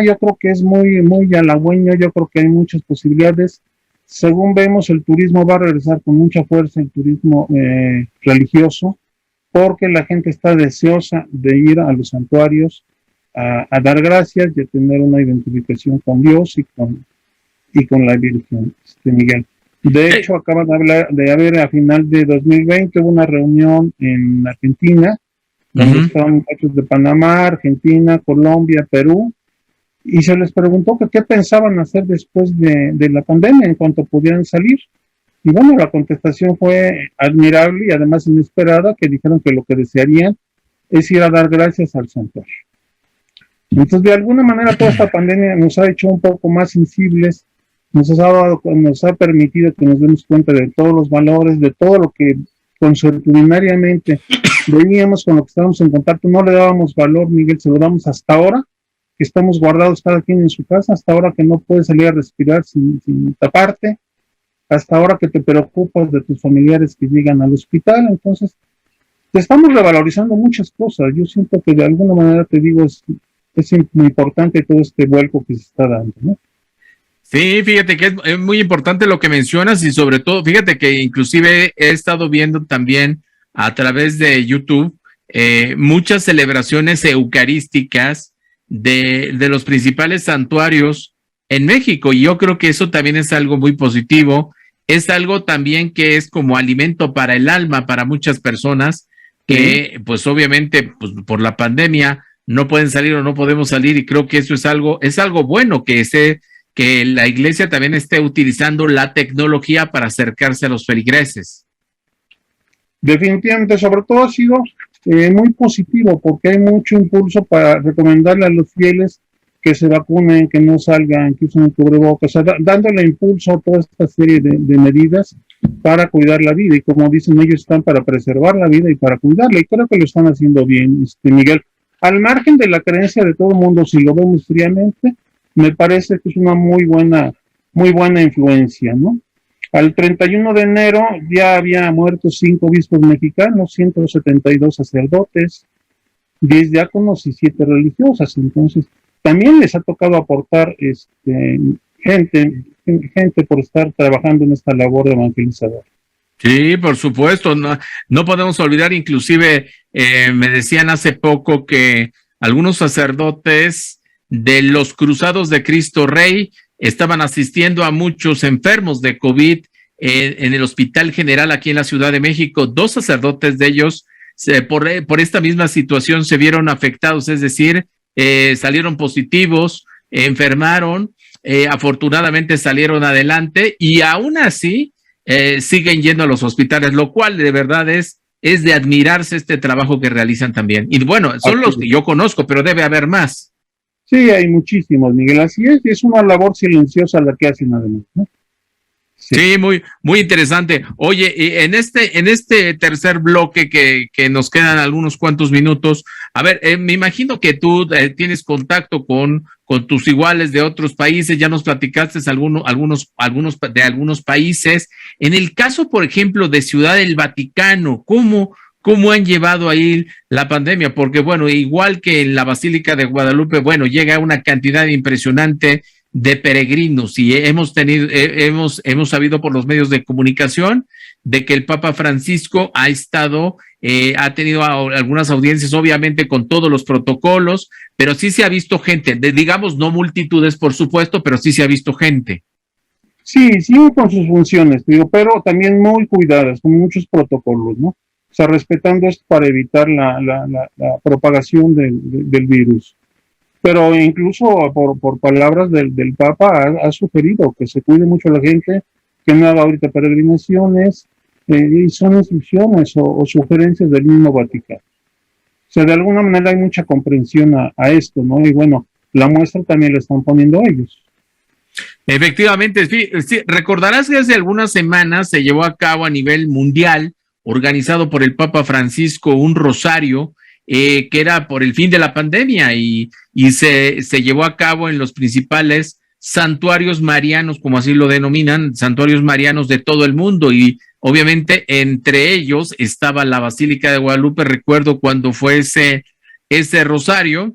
Speaker 4: yo creo que es muy, muy halagüeño, yo creo que hay muchas posibilidades. Según vemos, el turismo va a regresar con mucha fuerza, el turismo religioso, porque la gente está deseosa de ir a los santuarios a dar gracias y a tener una identificación con Dios y con la Virgen, Miguel. De hecho, acaba de haber a final de 2020 una reunión en Argentina, donde estaban muchachos de Panamá, Argentina, Colombia, Perú, y se les preguntó que qué pensaban hacer después de la pandemia en cuanto pudieran salir. Y bueno, la contestación fue admirable y además inesperada, que dijeron que lo que desearían es ir a dar gracias al santuario. Entonces, de alguna manera, toda esta pandemia nos ha hecho un poco más sensibles, nos ha permitido que nos demos cuenta de todos los valores, de todo lo que consuetudinariamente veníamos con lo que estábamos en contacto, no le dábamos valor, Miguel, se lo damos hasta ahora, que estamos guardados cada quien en su casa, hasta ahora que no puedes salir a respirar sin taparte, hasta ahora que te preocupas de tus familiares que llegan al hospital. Entonces, te estamos revalorizando muchas cosas. Yo siento que de alguna manera, te digo, es muy importante todo este vuelco que se está dando, ¿no?
Speaker 3: Sí, fíjate que es muy importante lo que mencionas y sobre todo, fíjate que inclusive he estado viendo también a través de YouTube muchas celebraciones eucarísticas de los principales santuarios en México, y yo creo que eso también es algo muy positivo, es algo también que es como alimento para el alma para muchas personas que pues obviamente pues, por la pandemia no pueden salir o no podemos salir, y creo que eso es algo bueno que la iglesia también esté utilizando la tecnología para acercarse a los feligreses.
Speaker 4: Definitivamente, sobre todo ha sido muy positivo porque hay mucho impulso para recomendarle a los fieles que se vacunen, que no salgan, que usen el cubrebocas, o sea, dándole impulso a toda esta serie de medidas para cuidar la vida, y como dicen, ellos están para preservar la vida y para cuidarla, y creo que lo están haciendo bien, Miguel. Al margen de la creencia de todo el mundo, si lo vemos fríamente, me parece que es una muy buena influencia, ¿no? Al 31 de enero ya había muerto 5 obispos mexicanos, 172 sacerdotes, 10 diáconos y 7 religiosas. Entonces, también les ha tocado aportar gente por estar trabajando en esta labor de evangelizador.
Speaker 3: Sí, por supuesto, no podemos olvidar, inclusive me decían hace poco que algunos sacerdotes de los Cruzados de Cristo Rey estaban asistiendo a muchos enfermos de COVID en el Hospital General aquí en la Ciudad de México. 2 sacerdotes de ellos por esta misma situación se vieron afectados, es decir, salieron positivos, enfermaron, afortunadamente salieron adelante y aún así siguen yendo a los hospitales, lo cual de verdad es de admirarse este trabajo que realizan también. Y bueno, son los que yo conozco, pero debe haber más.
Speaker 4: Sí, hay muchísimos, Miguel, así es una labor silenciosa la que hacen además, ¿no?
Speaker 1: Sí, muy, muy interesante. Oye, y en este tercer bloque que nos quedan algunos cuantos minutos, a ver, me imagino que tú tienes contacto con tus iguales de otros países, ya nos platicaste de algunos países. En el caso, por ejemplo, de Ciudad del Vaticano, ¿cómo han llevado ahí la pandemia? Porque, bueno, igual que en la Basílica de Guadalupe, bueno, llega una cantidad impresionante de peregrinos y hemos sabido por los medios de comunicación de que el Papa Francisco ha tenido algunas audiencias, obviamente con todos los protocolos, pero sí se ha visto gente, digamos, no multitudes, por supuesto, pero sí se ha visto gente.
Speaker 4: Sí, siguen con sus funciones, digo, pero también muy cuidadas, con muchos protocolos, ¿no? O sea, respetando esto para evitar la propagación del virus. Pero incluso por palabras del Papa ha sugerido que se cuide mucho la gente, que no haga ahorita peregrinaciones, y son instrucciones o sugerencias del mismo Vaticano. O sea, de alguna manera hay mucha comprensión a esto, ¿no? Y bueno, la muestra también la están poniendo ellos.
Speaker 1: Efectivamente, sí, recordarás que hace algunas semanas se llevó a cabo a nivel mundial, organizado por el Papa Francisco, un rosario que era por el fin de la pandemia y se llevó a cabo en los principales santuarios marianos, como así lo denominan, santuarios marianos de todo el mundo, y obviamente entre ellos estaba la Basílica de Guadalupe. Recuerdo cuando fue ese rosario,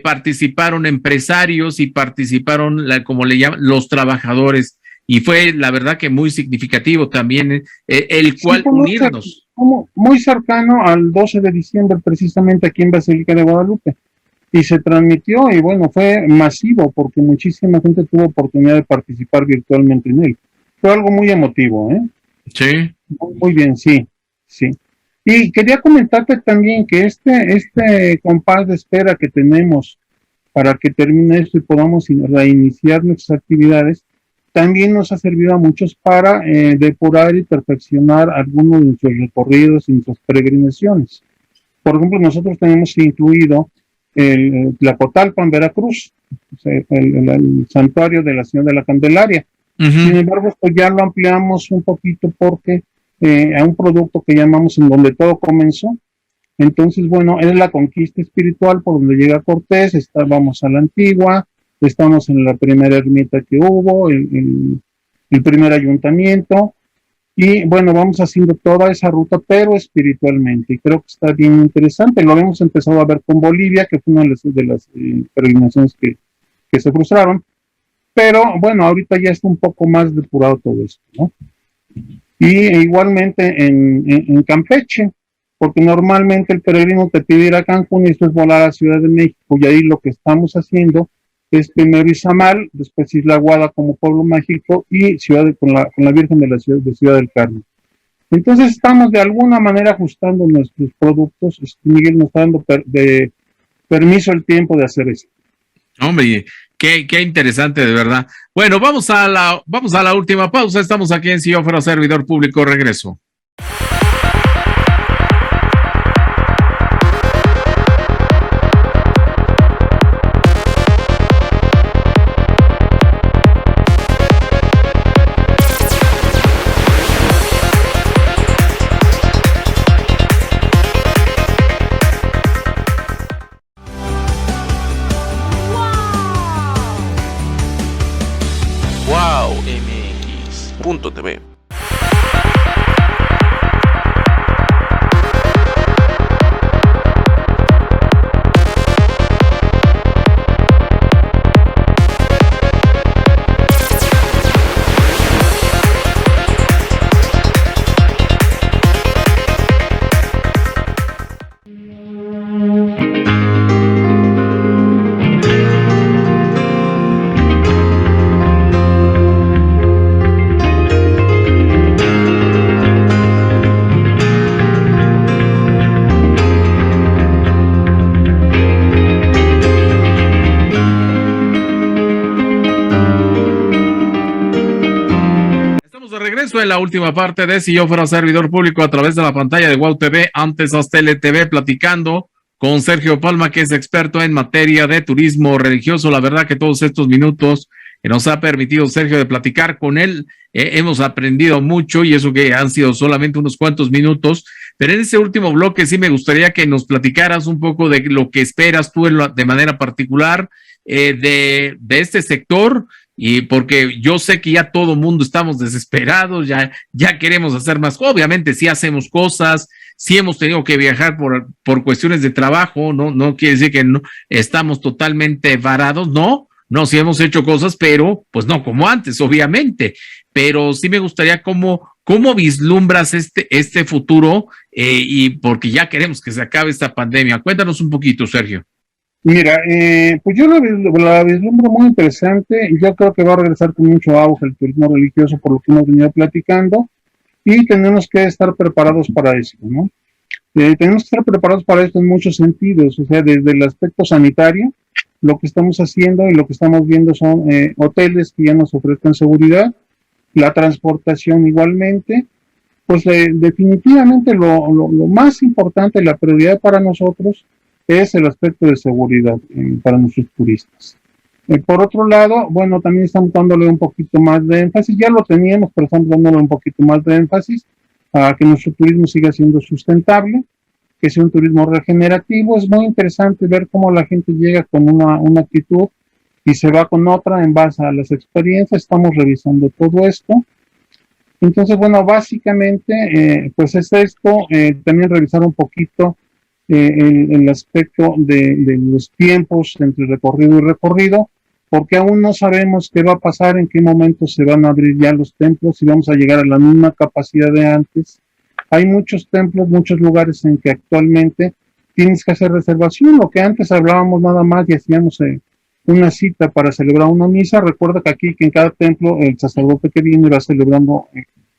Speaker 1: participaron empresarios y participaron, como le llaman, los trabajadores, y fue la verdad que muy significativo también el cual
Speaker 4: sí,
Speaker 1: unirnos.
Speaker 4: Muy cercano al 12 de diciembre, precisamente aquí en Basílica de Guadalupe. Y se transmitió y bueno, fue masivo porque muchísima gente tuvo oportunidad de participar virtualmente en él. Fue algo muy emotivo, ¿eh?
Speaker 1: Sí.
Speaker 4: Muy bien, sí. Y quería comentarte también que este compás de espera que tenemos para que termine esto y podamos reiniciar nuestras actividades, también nos ha servido a muchos para depurar y perfeccionar algunos de nuestros recorridos y nuestras peregrinaciones. Por ejemplo, nosotros tenemos incluido el Tlacotalpan, Veracruz, o sea, el santuario de la Señora de la Candelaria.
Speaker 1: Uh-huh.
Speaker 4: Sin embargo, pues ya lo ampliamos un poquito porque a un producto que llamamos En Donde Todo Comenzó. Entonces, bueno, es la conquista espiritual por donde llega Cortés, vamos a la Antigua, estamos en la primera ermita que hubo, el primer ayuntamiento, y bueno, vamos haciendo toda esa ruta, pero espiritualmente, y creo que está bien interesante. Lo hemos empezado a ver con Bolivia, que fue una de las peregrinaciones que se frustraron, pero bueno, ahorita ya está un poco más depurado todo esto, ¿no? Y igualmente en Campeche, porque normalmente el peregrino te pide ir a Cancún y esto es volar a Ciudad de México, y ahí lo que estamos haciendo es primero Izamal, después Isla Guada como pueblo mágico y con la Virgen de la Ciudad del Carmen. Entonces estamos de alguna manera ajustando nuestros productos. Miguel nos está dando permiso el tiempo de hacer eso.
Speaker 1: Hombre, qué interesante, de verdad. Bueno, vamos a la última pausa. Estamos aquí en Ciófero Servidor Público. Regreso.
Speaker 5: wowmx.tv.
Speaker 1: En la última parte de Si Yo Fuera Servidor Público a través de la pantalla de WOW TV, antes Aztele TV, platicando con Sergio Palma, que es experto en materia de turismo religioso. La verdad que todos estos minutos que nos ha permitido, Sergio, de platicar con él. Hemos aprendido mucho y eso que han sido solamente unos cuantos minutos, pero en ese último bloque sí me gustaría que nos platicaras un poco de lo que esperas tú de manera particular de este sector, y porque yo sé que ya todo mundo estamos desesperados, ya queremos hacer más. Obviamente sí hacemos cosas, sí hemos tenido que viajar por cuestiones de trabajo, no quiere decir que no estamos totalmente varados, no, sí hemos hecho cosas, pero pues no como antes, obviamente, pero sí me gustaría cómo vislumbras este futuro, y porque ya queremos que se acabe esta pandemia. Cuéntanos un poquito, Sergio.
Speaker 4: Mira, pues yo la vislumbro muy interesante. Yo creo que va a regresar con mucho auge el turismo religioso, por lo que hemos venido platicando, y tenemos que estar preparados para eso, ¿no? Tenemos que estar preparados para esto en muchos sentidos, o sea, desde el aspecto sanitario, lo que estamos haciendo y lo que estamos viendo son hoteles que ya nos ofrezcan seguridad, la transportación igualmente. Pues definitivamente lo más importante, la prioridad para nosotros es el aspecto de seguridad para nuestros turistas. Por otro lado, bueno, también estamos dándole un poquito más de énfasis, ya lo teníamos, pero estamos dándole un poquito más de énfasis a que nuestro turismo siga siendo sustentable, que sea un turismo regenerativo. Es muy interesante ver cómo la gente llega con una actitud y se va con otra en base a las experiencias. Estamos revisando todo esto. Entonces, bueno, básicamente, pues es esto, también revisar un poquito el aspecto de los tiempos entre recorrido y recorrido, porque aún no sabemos qué va a pasar, en qué momento se van a abrir ya los templos, si vamos a llegar a la misma capacidad de antes. Hay muchos templos, muchos lugares en que actualmente tienes que hacer reservación. Lo que antes hablábamos nada más y hacíamos una cita para celebrar una misa. Recuerda que aquí, que en cada templo, el sacerdote que viene va celebrando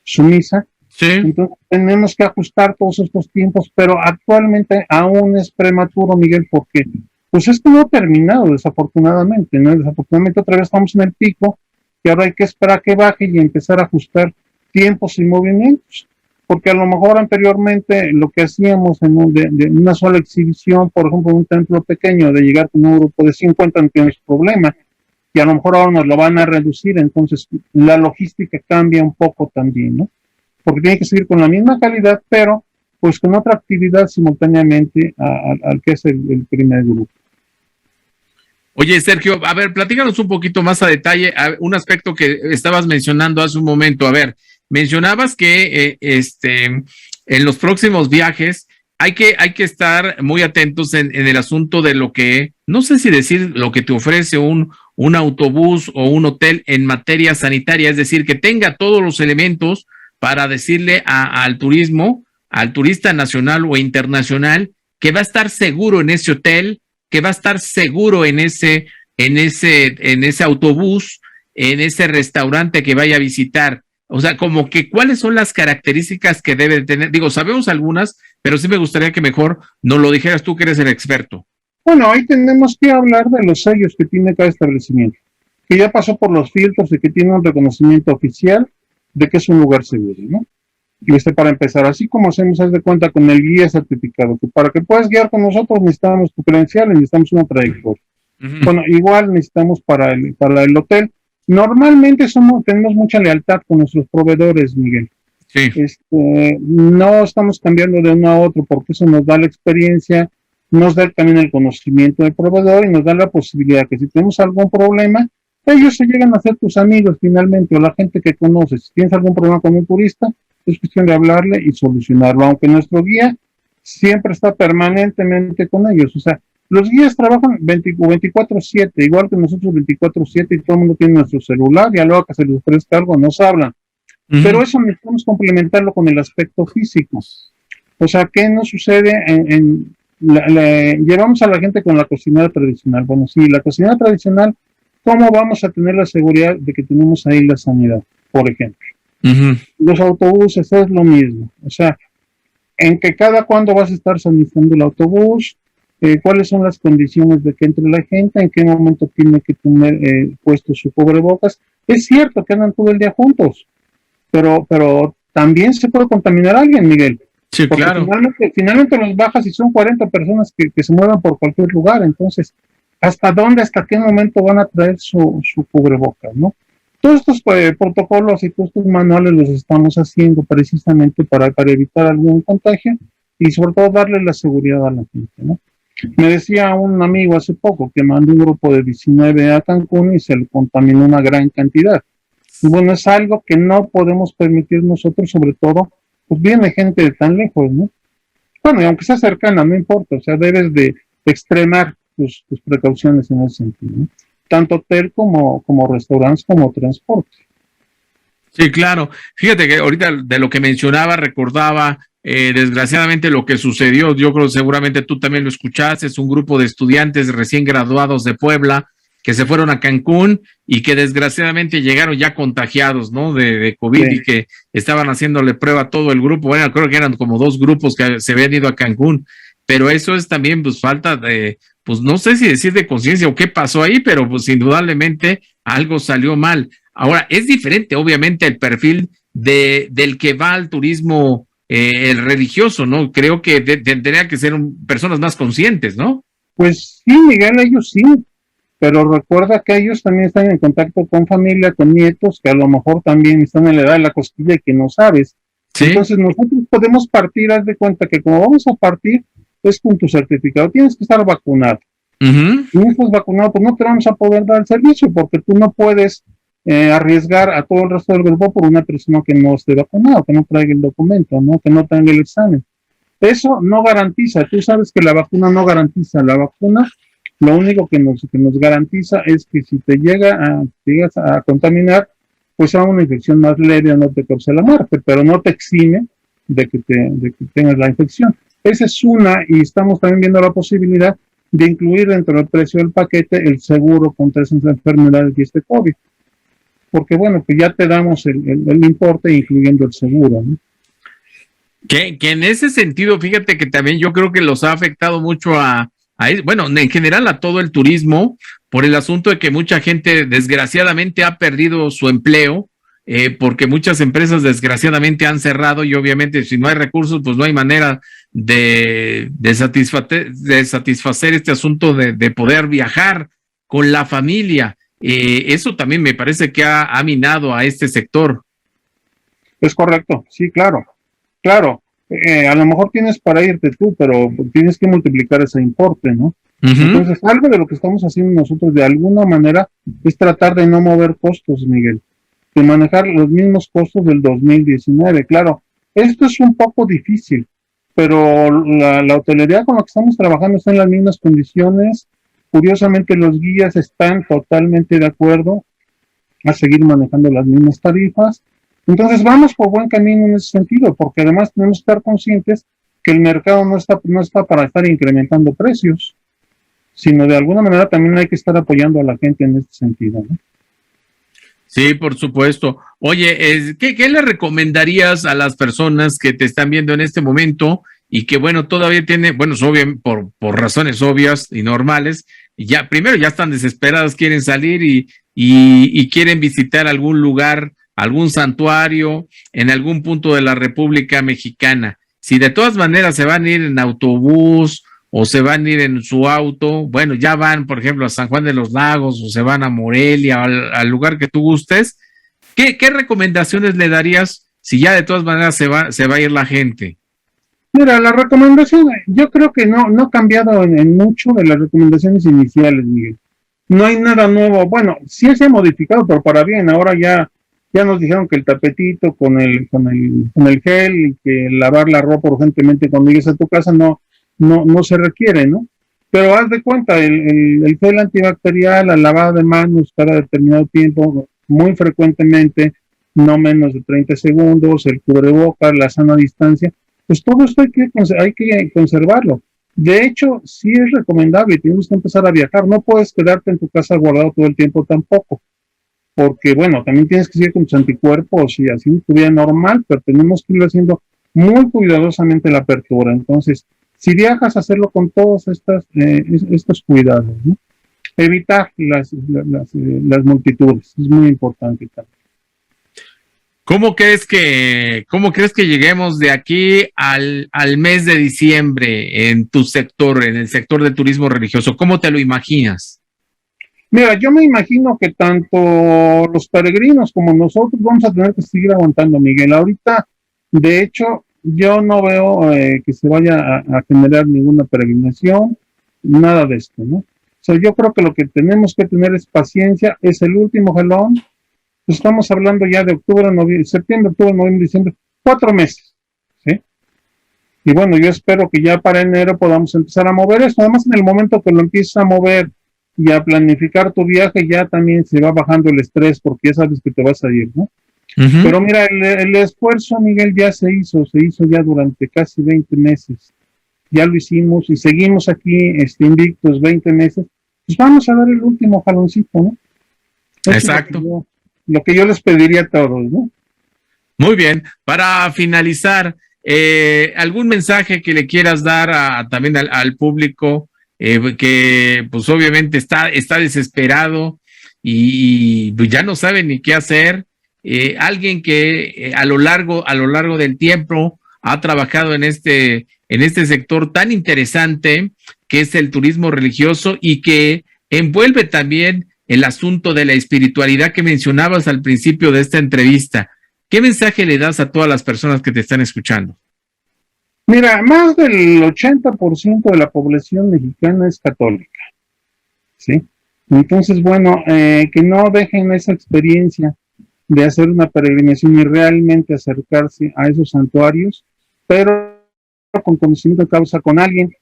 Speaker 4: su misa.
Speaker 1: Sí.
Speaker 4: Entonces tenemos que ajustar todos estos tiempos, pero actualmente aún es prematuro, Miguel, porque pues esto no ha terminado, desafortunadamente, ¿no? Desafortunadamente otra vez estamos en el pico, y ahora hay que esperar a que baje y empezar a ajustar tiempos y movimientos, porque a lo mejor anteriormente lo que hacíamos de una sola exhibición, por ejemplo, en un templo pequeño, de llegar con un grupo de 50, no tienes problema, y a lo mejor ahora nos lo van a reducir, entonces la logística cambia un poco también, ¿no? Porque tiene que seguir con la misma calidad, pero pues con otra actividad simultáneamente al que es el primer grupo.
Speaker 1: Oye, Sergio, a ver, platícanos un poquito más a detalle un aspecto que estabas mencionando hace un momento. A ver, mencionabas que en los próximos viajes hay que estar muy atentos en el asunto de lo que, no sé si decir lo que te ofrece un autobús o un hotel en materia sanitaria, es decir, que tenga todos los elementos para decirle al turismo, al turista nacional o internacional, que va a estar seguro en ese hotel, que va a estar seguro en ese autobús, en ese restaurante que vaya a visitar. O sea, como que cuáles son las características que debe tener. Digo, sabemos algunas, pero sí me gustaría que mejor nos lo dijeras tú, que eres el experto.
Speaker 4: Bueno, ahí tenemos que hablar de los sellos que tiene cada establecimiento, que ya pasó por los filtros y que tiene un reconocimiento oficial de que es un lugar seguro, ¿no? Y para empezar, así como hacemos, haz de cuenta, con el guía certificado, que para que puedas guiar con nosotros necesitamos tu credencial y necesitamos una trayectoria. Bueno, igual necesitamos para el hotel. Normalmente tenemos mucha lealtad con nuestros proveedores, Miguel.
Speaker 1: Sí.
Speaker 4: No estamos cambiando de uno a otro, porque eso nos da la experiencia, nos da también el conocimiento del proveedor y nos da la posibilidad que si tenemos algún problema, ellos se llegan a ser tus amigos finalmente, o la gente que conoces. Si tienes algún problema con un turista, es cuestión de hablarle y solucionarlo, aunque nuestro guía siempre está permanentemente con ellos. O sea, los guías trabajan 24/7, igual que nosotros 24/7, y todo el mundo tiene nuestro celular, y a luego que se les ofrezca algo nos hablan. Pero eso necesitamos complementarlo con el aspecto físico. O sea, ¿qué nos sucede llevamos a la gente con la cocinera tradicional? Bueno, sí, la cocinera tradicional, ¿cómo vamos a tener la seguridad de que tenemos ahí la sanidad, por ejemplo? Los autobuses es lo mismo. O sea, en que cada cuándo vas a estar sanitizando el autobús, cuáles son las condiciones de que entre la gente, en qué momento tiene que tener puesto su cubrebocas. Es cierto que andan todo el día juntos, pero también se puede contaminar a alguien, Miguel.
Speaker 1: Sí,
Speaker 4: porque
Speaker 1: claro.
Speaker 4: Finalmente los bajas y son 40 personas que se muevan por cualquier lugar. Entonces, hasta dónde, hasta qué momento van a traer su cubrebocas, ¿no? Todos estos protocolos y todos estos manuales los estamos haciendo precisamente para evitar algún contagio y sobre todo darle la seguridad a la gente, ¿no? Me decía un amigo hace poco que mandó un grupo de 19 a Cancún y se le contaminó una gran cantidad. Y bueno, es algo que no podemos permitir nosotros, sobre todo, pues viene gente de tan lejos, ¿no? Bueno, y aunque sea cercana, no importa, o sea, debes de extremar tus precauciones en ese sentido, ¿no? Tanto hotel como restaurantes como transporte.
Speaker 1: Sí, claro. Fíjate que ahorita de lo que mencionaba, recordaba desgraciadamente lo que sucedió. Yo creo que seguramente tú también lo escuchaste. Es un grupo de estudiantes recién graduados de Puebla que se fueron a Cancún y que desgraciadamente llegaron ya contagiados, ¿no? De COVID, sí. Y que estaban haciéndole prueba a todo el grupo. Bueno, creo que eran como 2 grupos que se habían ido a Cancún, pero eso es también pues falta de, pues no sé si decir de conciencia o qué pasó ahí, pero pues indudablemente algo salió mal. Ahora, es diferente obviamente el perfil del que va al turismo el religioso, ¿no? Creo que tendría que ser personas más conscientes, ¿no?
Speaker 4: Pues sí, Miguel, ellos sí, pero recuerda que ellos también están en contacto con familia, con nietos, que a lo mejor también están en la edad de la costilla y que no sabes. ¿Sí? Entonces nosotros podemos partir, haz de cuenta que como vamos a partir, es con tu certificado, tienes que estar vacunado. Si no estás vacunado, pues no te vamos a poder dar el servicio, porque tú no puedes arriesgar a todo el resto del grupo por una persona que no esté vacunado, que no traiga el documento, ¿no? Que no traiga el examen. Eso no garantiza, tú sabes que la vacuna no garantiza, la vacuna lo único que nos garantiza es que si te llegas a contaminar, pues sea una infección más leve o no te cause la muerte, pero no te exime de que tengas la infección. Esa es una, y estamos también viendo la posibilidad de incluir dentro del precio del paquete el seguro contra esas enfermedades y este COVID. Porque bueno, pues ya te damos el importe incluyendo el seguro, ¿no?
Speaker 1: Que en ese sentido, fíjate que también yo creo que los ha afectado mucho bueno, en general a todo el turismo, por el asunto de que mucha gente desgraciadamente ha perdido su empleo, porque muchas empresas desgraciadamente han cerrado y obviamente si no hay recursos, pues no hay manera de satisfacer este asunto de poder viajar con la familia. Eso también me parece que ha minado a este sector.
Speaker 4: Es correcto, sí, claro. Claro, a lo mejor tienes para irte tú, pero tienes que multiplicar ese importe, ¿no? Entonces, algo de lo que estamos haciendo nosotros de alguna manera es tratar de no mover costos, Miguel, de manejar los mismos costos del 2019. Claro, esto es un poco difícil, pero la hotelería con la que estamos trabajando está en las mismas condiciones. Curiosamente, los guías están totalmente de acuerdo a seguir manejando las mismas tarifas. Entonces vamos por buen camino en ese sentido, porque además tenemos que estar conscientes que el mercado no está para estar incrementando precios, sino de alguna manera también hay que estar apoyando a la gente en este sentido, ¿no?
Speaker 1: Sí, por supuesto. Oye, ¿qué le recomendarías a las personas que te están viendo en este momento y que, bueno, todavía bueno, por razones obvias y normales, primero ya están desesperadas, quieren salir y quieren visitar algún lugar, algún santuario en algún punto de la República Mexicana? Si de todas maneras se van a ir en autobús o se van a ir en su auto, bueno, ya van, por ejemplo, a San Juan de los Lagos o se van a Morelia, al lugar que tú gustes, ¿qué recomendaciones le darías si ya de todas maneras se va a ir la gente?
Speaker 4: Mira, la recomendación, yo creo que no ha cambiado en mucho de las recomendaciones iniciales, Miguel. No hay nada nuevo. Bueno, sí se ha modificado, pero para bien. Ahora ya nos dijeron que el tapetito con el gel y que lavar la ropa urgentemente cuando llegues a tu casa no se requiere, ¿no? Pero haz de cuenta, el gel antibacterial, la lavada de manos cada determinado tiempo, muy frecuentemente, no menos de 30 segundos, el cubrebocas, la sana distancia, pues todo esto hay que conservarlo. De hecho, sí es recomendable, tienes que empezar a viajar, no puedes quedarte en tu casa guardado todo el tiempo tampoco, porque bueno, también tienes que seguir con tus anticuerpos y así tu vida normal, pero tenemos que ir haciendo muy cuidadosamente la apertura. Entonces, si viajas, hacerlo con todos estos cuidados, ¿no? Evitar las multitudes, es muy importante también.
Speaker 1: ¿Cómo crees que lleguemos de aquí al mes de diciembre en tu sector, en el sector de turismo religioso? ¿Cómo te lo imaginas?
Speaker 4: Mira, yo me imagino que tanto los peregrinos como nosotros vamos a tener que seguir aguantando, Miguel. Ahorita, de hecho, yo no veo que se vaya a generar ninguna peregrinación, nada de esto, ¿no? O sea, yo creo que lo que tenemos que tener es paciencia, es el último jalón. Pues estamos hablando ya de octubre, noviembre, septiembre, octubre, noviembre, diciembre, 4 meses, ¿sí? Y bueno, yo espero que ya para enero podamos empezar a mover esto. Además, en el momento que lo empieces a mover y a planificar tu viaje, ya también se va bajando el estrés porque ya sabes que te vas a ir, ¿no?
Speaker 1: Uh-huh.
Speaker 4: Pero mira, el esfuerzo, Miguel, ya se hizo ya durante casi 20 meses. Ya lo hicimos y seguimos aquí invictos 20 meses. Pues vamos a dar el último jaloncito, ¿no?
Speaker 1: Exacto.
Speaker 4: Lo que yo les pediría a todos, ¿no?
Speaker 1: Muy bien. Para finalizar, ¿algún mensaje que le quieras dar también al público que pues obviamente está desesperado y pues ya no sabe ni qué hacer? Alguien que a lo largo del tiempo ha trabajado en este sector tan interesante que es el turismo religioso y que envuelve también el asunto de la espiritualidad que mencionabas al principio de esta entrevista. ¿Qué mensaje le das a todas las personas que te están escuchando?
Speaker 4: Mira, más del 80% de la población mexicana es católica, ¿sí? Entonces, bueno, que no dejen esa experiencia de hacer una peregrinación y realmente acercarse a esos santuarios, pero con conocimiento de causa, con alguien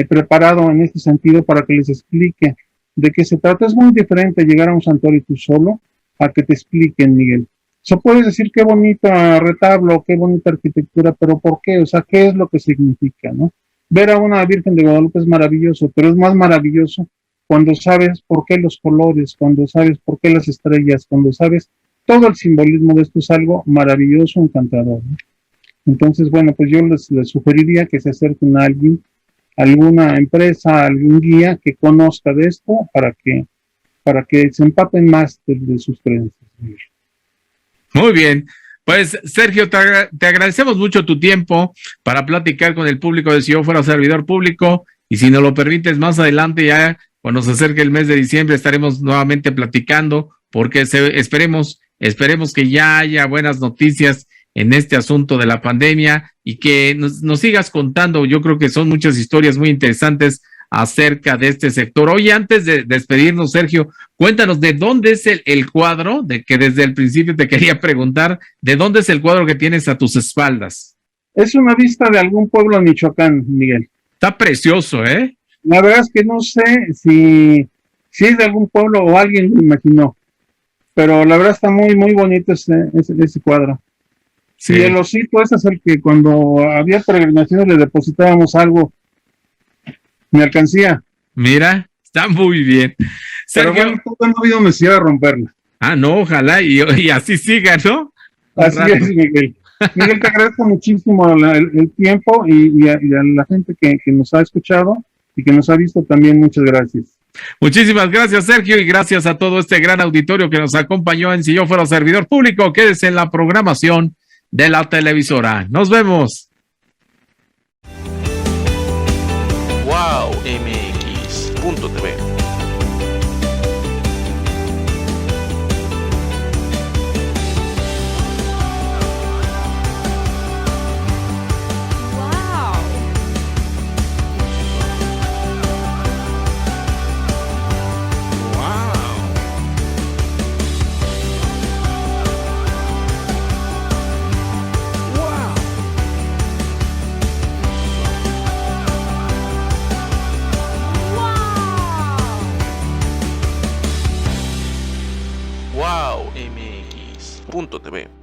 Speaker 4: preparado en este sentido para que les explique de qué se trata. Es muy diferente llegar a un santuario tú solo a que te expliquen, Miguel. O sea, puedes decir qué bonita retablo, qué bonita arquitectura, pero ¿por qué? O sea, ¿qué es lo que significa, no? Ver a una Virgen de Guadalupe es maravilloso, pero es más maravilloso cuando sabes por qué los colores, cuando sabes por qué las estrellas, cuando sabes todo el simbolismo de esto. Es algo maravilloso, encantador, ¿no? Entonces, bueno, pues yo les sugeriría que se acerquen a alguien, alguna empresa, algún guía que conozca de esto para que se empapen más de sus creencias.
Speaker 1: Muy bien. Pues, Sergio, te agradecemos mucho tu tiempo para platicar con el público de Si Yo Fuera Servidor Público, y si nos lo permites, más adelante, ya cuando se acerque el mes de diciembre, estaremos nuevamente platicando, porque esperemos que ya haya buenas noticias en este asunto de la pandemia y que nos sigas contando. Yo creo que son muchas historias muy interesantes acerca de este sector. Oye, antes de despedirnos, Sergio, cuéntanos de dónde es el cuadro, de que desde el principio te quería preguntar, ¿de dónde es el cuadro que tienes a tus espaldas?
Speaker 4: Es una vista de algún pueblo en Michoacán, Miguel.
Speaker 1: Está precioso, ¿eh?
Speaker 4: La verdad es que no sé si es de algún pueblo o alguien lo imaginó, pero la verdad está muy, muy bonito ese cuadro. Sí. Y el osito ese es el que cuando había peregrinaciones le depositábamos algo, mercancía.
Speaker 1: Mira, está muy bien.
Speaker 4: Sergio, pero bueno, no ha habido necesidad de romperla.
Speaker 1: Ah, no, ojalá y así siga, ¿no?
Speaker 4: Así es, Miguel. Miguel, te agradezco muchísimo el tiempo y a la gente que nos ha escuchado y que nos ha visto también. Muchas gracias.
Speaker 1: Muchísimas gracias, Sergio, y gracias a todo este gran auditorio que nos acompañó en Si Yo Fuera Servidor Público. Quédese en la programación de la televisora. Nos vemos.
Speaker 5: WowMX.tv. WowMX.tv.